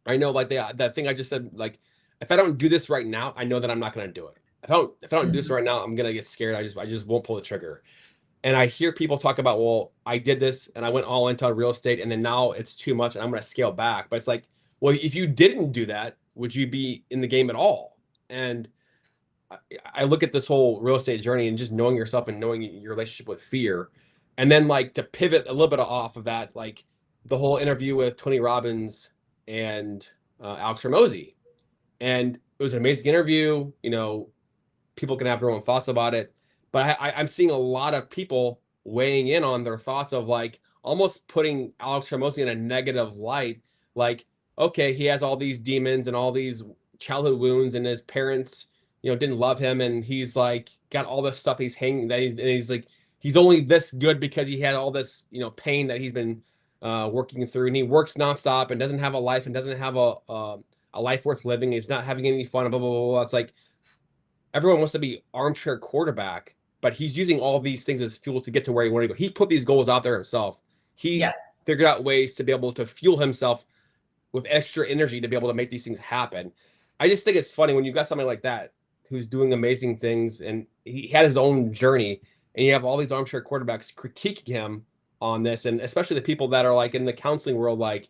I know like that thing I just said, like if I don't do this right now, I know that I'm not going to do it. If I don't do this right now, I'm going to get scared. I just won't pull the trigger. And I hear people talk about, well, I did this and I went all into real estate and then now it's too much and I'm going to scale back. But it's like, well, if you didn't do that, would you be in the game at all? And I look at this whole real estate journey and just knowing yourself and knowing your relationship with fear. And then like to pivot a little bit off of that, like the whole interview with Tony Robbins and Alex Hormozi. And it was an amazing interview. People can have their own thoughts about it. But I'm seeing a lot of people weighing in on their thoughts of like almost putting Alex Hormozi in a negative light. Like, okay, he has all these demons and all these childhood wounds and his parents, didn't love him. And he's like got all this stuff he's hanging that he's like, he's only this good because he had all this, pain that he's been working through. And he works nonstop and doesn't have a life and doesn't have a life worth living. He's not having any fun, blah, blah, blah, blah. It's like everyone wants to be armchair quarterback, but he's using all these things as fuel to get to where he wanted to go. He put these goals out there himself. He figured out ways to be able to fuel himself with extra energy to be able to make these things happen. I just think it's funny when you've got somebody like that who's doing amazing things and he had his own journey and you have all these armchair quarterbacks critiquing him on this. And especially the people that are like in the counseling world, like,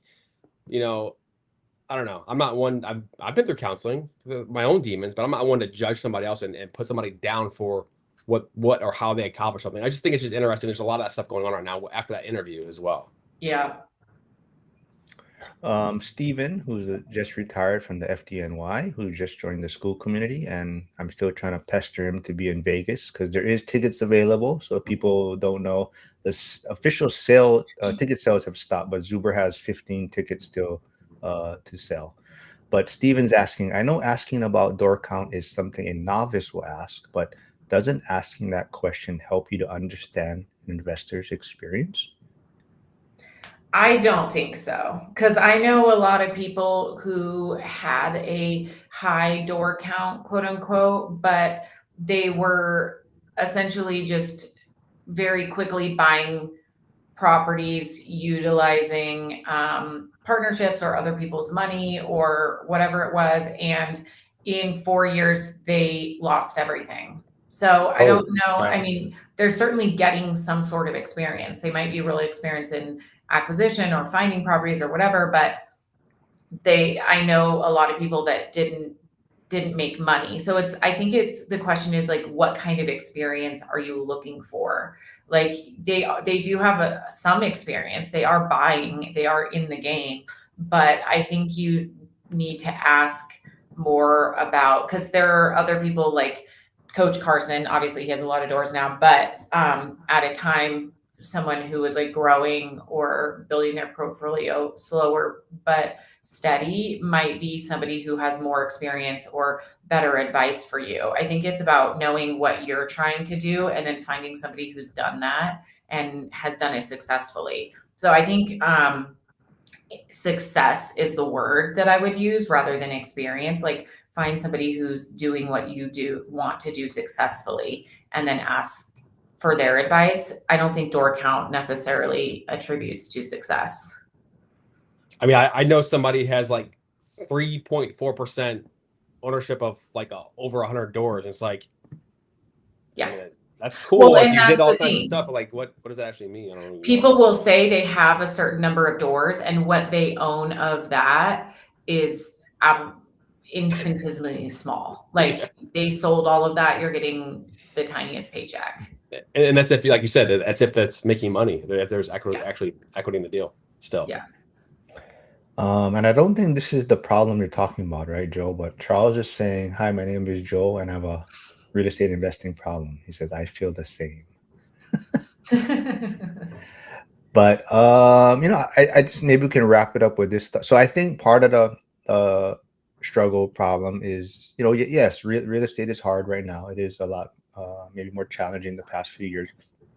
I don't know. I'm not one. I've been through counseling, my own demons, but I'm not one to judge somebody else and put somebody down for what or how they accomplish something. I just think it's just interesting. There's a lot of that stuff going on right now after that interview as well. Yeah. Steven, who's just retired from the FDNY, who just joined the school community, and I'm still trying to pester him to be in Vegas because there is tickets available. So if people don't know, the official sale ticket sales have stopped, but Zuber has 15 tickets still to sell. But Steven's asking, I know asking about door count is something a novice will ask, but doesn't asking that question help you to understand an investor's experience? I don't think so, because I know a lot of people who had a high door count, quote unquote, but they were essentially just very quickly buying properties, utilizing partnerships or other people's money or whatever it was. And in 4 years, they lost everything. So I don't Holy know. I cow. mean, they're certainly getting some sort of experience. They might be really experienced in acquisition or finding properties or whatever, but I know a lot of people that didn't make money. So I think the question is like, what kind of experience are you looking for? Like they do have some experience. They are buying, they are in the game, but I think you need to ask more about, because there are other people like Coach Carson. Obviously, he has a lot of doors now, but at a time, someone who was like growing or building their portfolio slower but steady might be somebody who has more experience or better advice for you. I think it's about knowing what you're trying to do and then finding somebody who's done that and has done it successfully. So I think success is the word that I would use rather than experience. Like find somebody who's doing what you do want to do successfully and then ask for their advice. I don't think door count necessarily attributes to success. I mean, I know somebody has like 3.4% ownership of like over 100 doors. It's like, Yeah. I mean, that's cool. Well, Like and you that's did all the kinds of thing. stuff, but like what does that actually mean? I don't even know. People will say they have a certain number of doors and what they own of that is infinitesimally small. Like they sold all of that, you're getting the tiniest paycheck. And that's if, like you said, that's if that's making money. If there's actually equity in the deal still. Yeah. And I don't think this is the problem you're talking about, right, Joe? But Charles is saying, "Hi, my name is Joe, and I have a real estate investing problem." He says, "I feel the same." But I just maybe we can wrap it up with this stuff. So I think part of the struggle problem is, yes, real estate is hard right now. It is a lot maybe more challenging the past few years,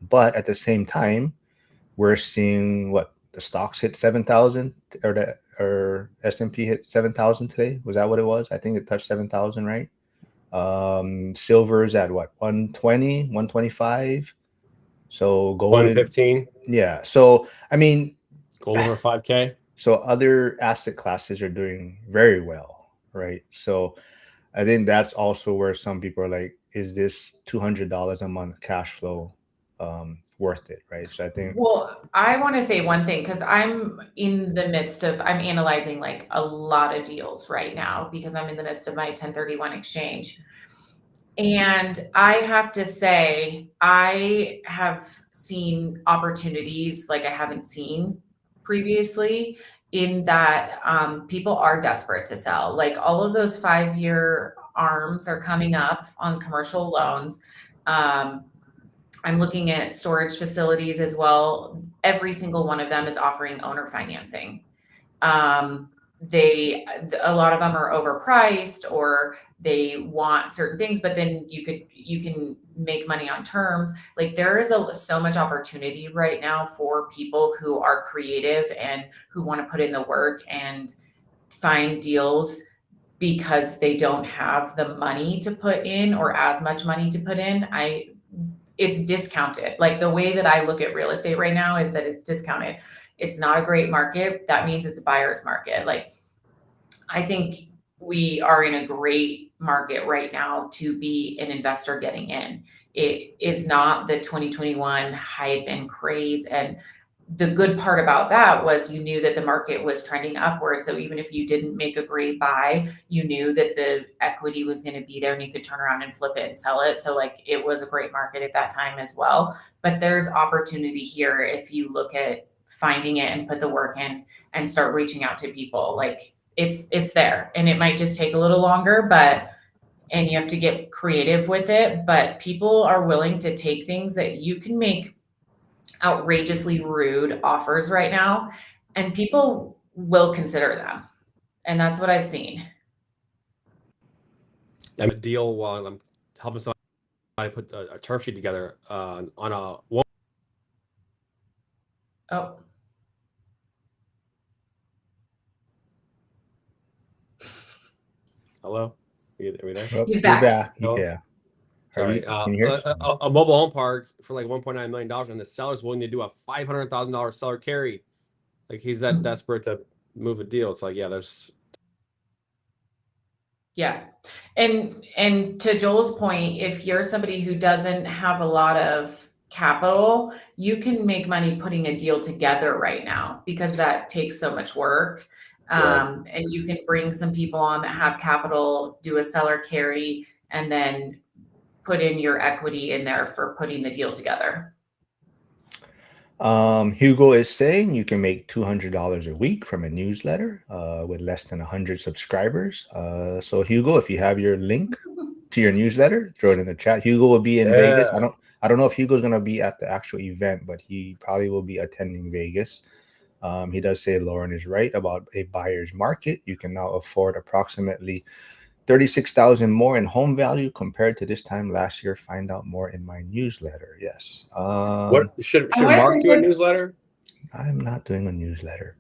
but at the same time, we're seeing what the stocks hit 7,000 or S&P hit 7,000 today. Was that what it was? I think it touched 7,000, right? Silver is at what, 120, 125. So gold 115. Yeah. So I mean, Gold over 5K. so other asset classes are doing very well, right? So I think that's also where some people are like, is this $200 a month cash flow worth it, right? So I think, Well, I want to say one thing because I'm analyzing like a lot of deals right now because I'm in the midst of my 1031 exchange. And I have to say, I have seen opportunities like I haven't seen previously in that people are desperate to sell. Like all of those 5-year ARMs are coming up on commercial loans. I'm looking at storage facilities as well. Every single one of them is offering owner financing. A lot of them are overpriced or they want certain things, but then you can make money on terms. Like there is so much opportunity right now for people who are creative and who want to put in the work and find deals because they don't have the money to put in or as much money to put in. It's discounted. Like the way that I look at real estate right now is that it's discounted. It's not a great market. That means it's a buyer's market. Like I think we are in a great market right now to be an investor getting in. It is not the 2021 hype and craze. And the good part about that was you knew that the market was trending upward. So even if you didn't make a great buy, you knew that the equity was going to be there and you could turn around and flip it and sell it. So like it was a great market at that time as well. But there's opportunity here if you look at finding it and put the work in and start reaching out to people. Like it's there, and it might just take a little longer, and you have to get creative with it. But people are willing to take things that you can make outrageously rude offers right now, and people will consider them. And that's what I've seen. I'm a deal while I'm helping somebody put a term sheet together on a. Oh, Hello? Are we there? Oh, He's you're back. back. Hello? Yeah. Sorry. Can you hear us? A mobile home park for like $1.9 million, and the seller's willing to do a $500,000 seller carry. Like he's that desperate to move a deal. It's like, yeah, there's Yeah. And to Joel's point, if you're somebody who doesn't have a lot of capital, you can make money putting a deal together right now because that takes so much work. And you can bring some people on that have capital, do a seller carry, and then put in your equity in there for putting the deal together. Hugo is saying you can make $200 a week from a newsletter with less than 100 subscribers. So Hugo, if you have your link to your newsletter, throw it in the chat. Hugo will be in Vegas. I don't know if Hugo's gonna be at the actual event, but he probably will be attending Vegas. He does say Lauren is right about a buyer's market. You can now afford approximately $36,000 more in home value compared to this time last year. Find out more in my newsletter. Yes. what should I Mark was do a gonna say- newsletter? I'm not doing a newsletter.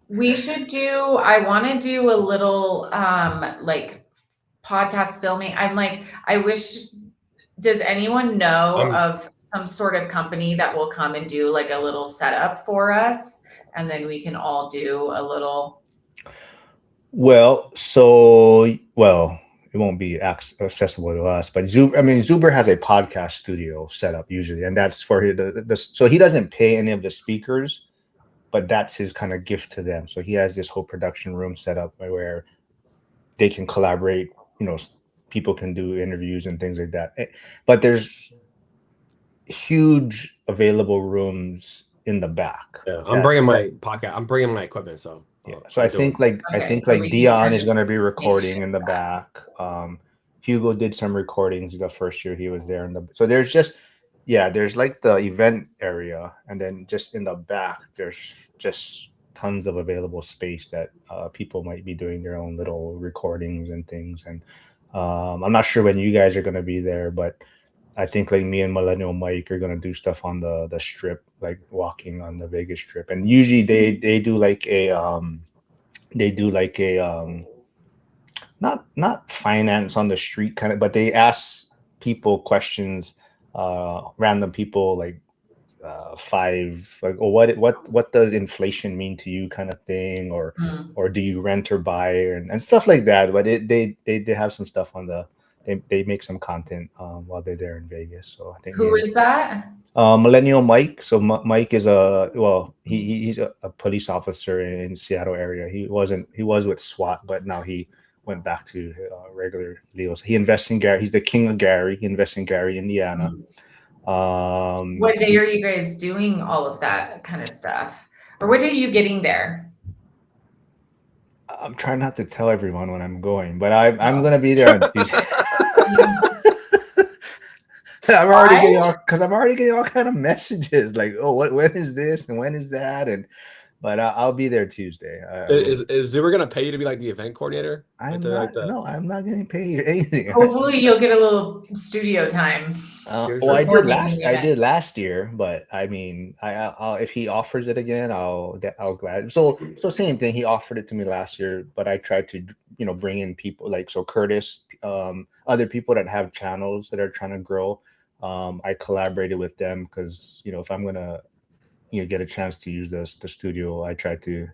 We should do, I want to do a little like podcast filming. I'm like, I wish, does anyone know of some sort of company that will come and do like a little setup for us? And then we can all do a little. Well, it won't be accessible to us, but Zuber has a podcast studio set up usually, and that's for so he doesn't pay any of the speakers, but that's his kind of gift to them. So he has this whole production room set up where they can collaborate, people can do interviews and things like that. But there's huge available rooms in the back. Yeah, I'm bringing my podcast. I'm bringing my equipment. So yeah. So I think Dion is going to be recording in the back. Hugo did some recordings the first year he was there. So there's there's like the event area, and then just in the back there's just tons of available space that people might be doing their own little recordings and things. And I'm not sure when you guys are going to be there, but I think like me and Millennial Mike are gonna do stuff on the strip, like walking on the Vegas Strip. And usually they do like a not finance on the street kind of, but they ask people questions, random people like what does inflation mean to you kind of thing, or do you rent or buy and stuff like that. But they have some stuff on the. They make some content while they're there in Vegas. So I think Who is that? Millennial Mike. So Mike is he's a police officer in Seattle area. He was with SWAT, but now he went back to regular Leo. So he invests in Gary. He's the king of Gary. He invests in Gary, Indiana. What day are you guys doing all of that kind of stuff? Or what day are you getting there? I'm trying not to tell everyone when I'm going, but I'm going to be there on Tuesday. I'm already getting all kind of messages like, oh, when is this and when is that, but I'll be there Tuesday. Is Zuber gonna pay you to be like the event coordinator? No, I'm not getting paid anything. Hopefully, you'll get a little studio time. I did last year, but I mean, I'll if he offers it again, I'll glad. So same thing. He offered it to me last year, but I tried to bring in people like Curtis, other people that have channels that are trying to grow. I collaborated with them because if I'm gonna get a chance to use the studio, I tried to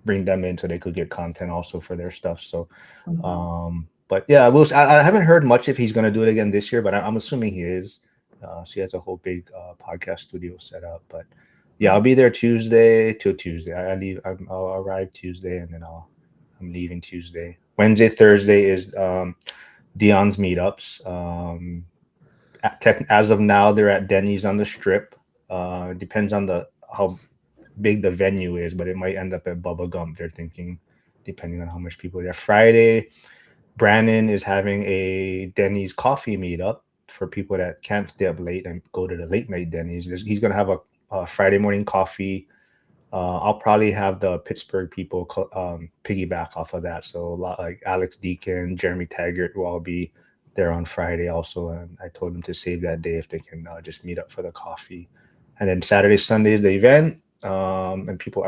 bring them in so they could get content also for their stuff. So but yeah, I haven't heard much if he's going to do it again this year, but I'm assuming he is. So he has a whole big podcast studio set up. But yeah, I'll be there Tuesday till Tuesday. I'll arrive Tuesday, and then I'm leaving Tuesday. Wednesday, Thursday is Dion's meetups. As of now, they're at Denny's on the Strip. Depends on how big the venue is, but it might end up at Bubba Gump. They're thinking, depending on how much people are there. Friday, Brandon is having a Denny's coffee meetup for people that can't stay up late and go to the late night Denny's. He's going to have a Friday morning coffee. I'll probably have the Pittsburgh people piggyback off of that. So a lot like Alex Deacon, Jeremy Taggart will all be there on Friday also. And I told them to save that day if they can just meet up for the coffee. And then Saturday, Sunday is the event. And people,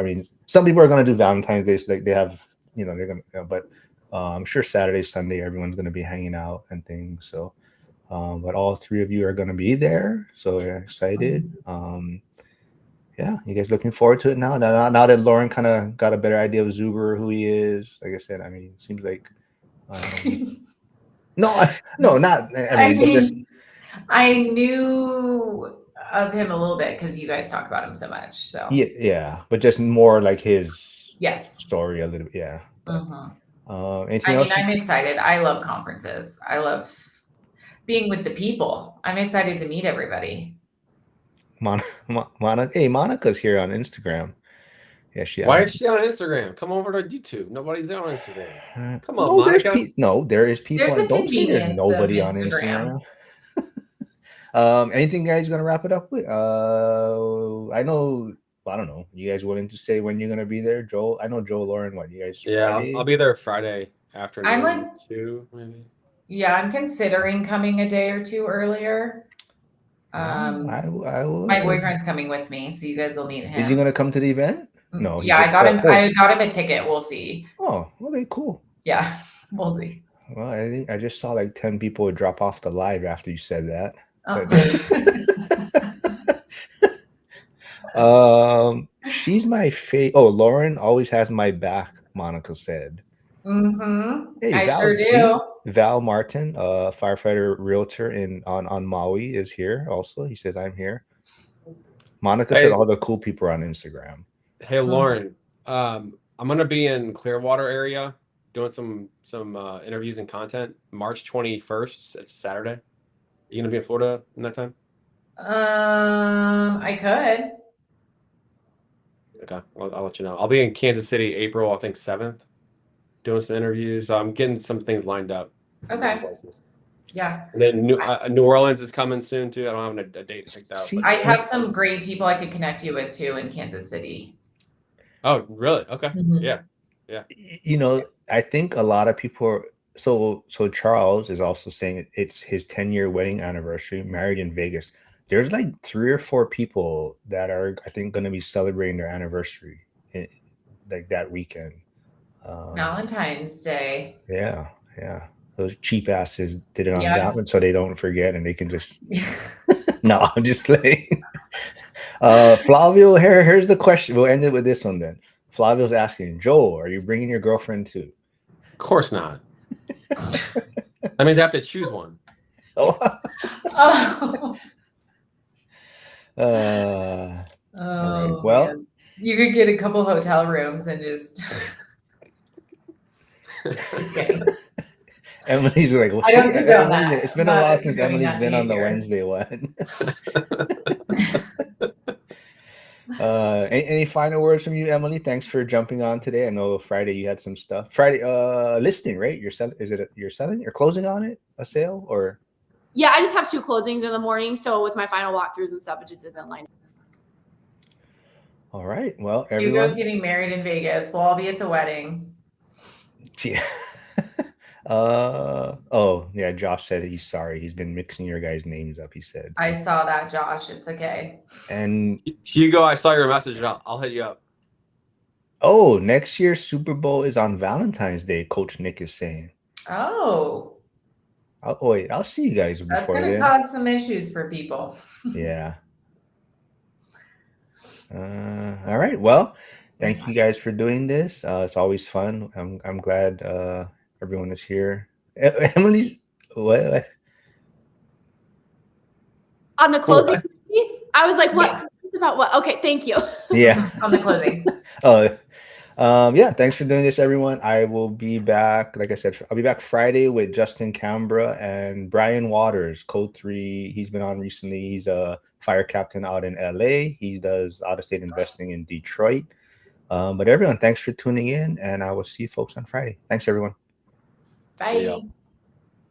some people are going to do Valentine's Day. So they have, they're going to, but I'm sure Saturday, Sunday, everyone's going to be hanging out and things. So, but all three of you are going to be there. So we're excited. Yeah, you guys looking forward to it now? Now that Lauren kind of got a better idea of Zuber, who he is. Like I said, I mean, it seems like no, not. I mean, but just I knew of him a little bit because you guys talk about him so much. So yeah, but just more like his yes, story a little bit. Yeah. But, anything I mean, else? I'm excited. I love conferences. I love being with the people. I'm excited to meet everybody. Monica's here on Instagram. Yeah, Why is she on Instagram? Come over to YouTube. Nobody's there on Instagram. Come on, no, Monica. there is people. There's a Don't say there's convenience of nobody on Instagram. Instagram. Anything guys gonna wrap it up with? I know. I don't know. You guys willing to say when you're gonna be there, Joel? I know Joel, Lauren. What you guys? Yeah, Friday? I'll be there Friday afternoon. I'm like 2 maybe. Yeah, I'm considering coming a day or two earlier. I will. My boyfriend's coming with me, so you guys will meet him. Is he gonna come to the event? No. Yeah, I got him. I got him a ticket. We'll see. Oh, okay, cool. Yeah, we'll see. Well, I think I just saw like 10 people drop off the live after you said that. She's my favorite. Oh, Lauren always has my back, Monica said. Hey, I Val, sure do. Val Martin, firefighter realtor on Maui, is here also. He says, I'm here. Monica said all the cool people are on Instagram. Hey, Lauren, I'm gonna be in Clearwater area doing some interviews and content. March 21st. It's Saturday. Are you gonna be in Florida in that time? I could. Okay, I'll let you know. I'll be in Kansas City April, I think 7th, doing some interviews. I'm getting some things lined up. Okay. Yeah. And then New Orleans is coming soon too. I don't have a date picked out. I have some great people I could connect you with too in Kansas City. Oh, really? Okay. Yeah. You know, I think a lot of people are, so Charles is also saying it's his 10-year wedding anniversary, married in Vegas. There's like 3 or 4 people that are, I think, going to be celebrating their anniversary like that weekend. Valentine's Day. Yeah. Those cheap asses did it on that one so they don't forget and they can just no, I'm just playing. Flavio, here's the question. We'll end it with this one then. Flavio's asking, Joel, are you bringing your girlfriend too? Of course not. That means I have to choose one. Oh. Right. Well, man. You could get a couple hotel rooms and just Emily's like, well, I don't think that. It's been a while since Emily's been on the Wednesday one. Any final words from you, Emily? Thanks for jumping on today. I know Friday you had some stuff. Friday listing, right? You're selling you're closing on it, a sale, or? Yeah, I just have 2 closings in the morning. So with my final walkthroughs and stuff, it just isn't lined up. All right. Well, everyone. Hugo's getting married in Vegas. We'll all be at the wedding. Yeah. Oh yeah, Josh said he's sorry. He's been mixing your guys' names up, he said. I saw that, Josh. It's okay. And Hugo, I saw your message. I'll hit you up. Oh, next year's Super Bowl is on Valentine's Day, Coach Nick is saying. Oh. Wait, I'll see you guys before That's gonna cause some issues for people. Yeah. All right. Well, thank you guys for doing this. It's always fun. I'm glad everyone is here. Emily's what? On the closing, I was like, what? It's about what? Okay, thank you. Yeah. On the closing. Yeah, thanks for doing this, everyone. I will be back. Like I said, I'll be back Friday with Justin Cambra and Brian Waters, Code 3. He's been on recently. He's a fire captain out in LA. He does out-of-state investing in Detroit. But everyone, thanks for tuning in, and I will see you folks on Friday. Thanks, everyone. Bye.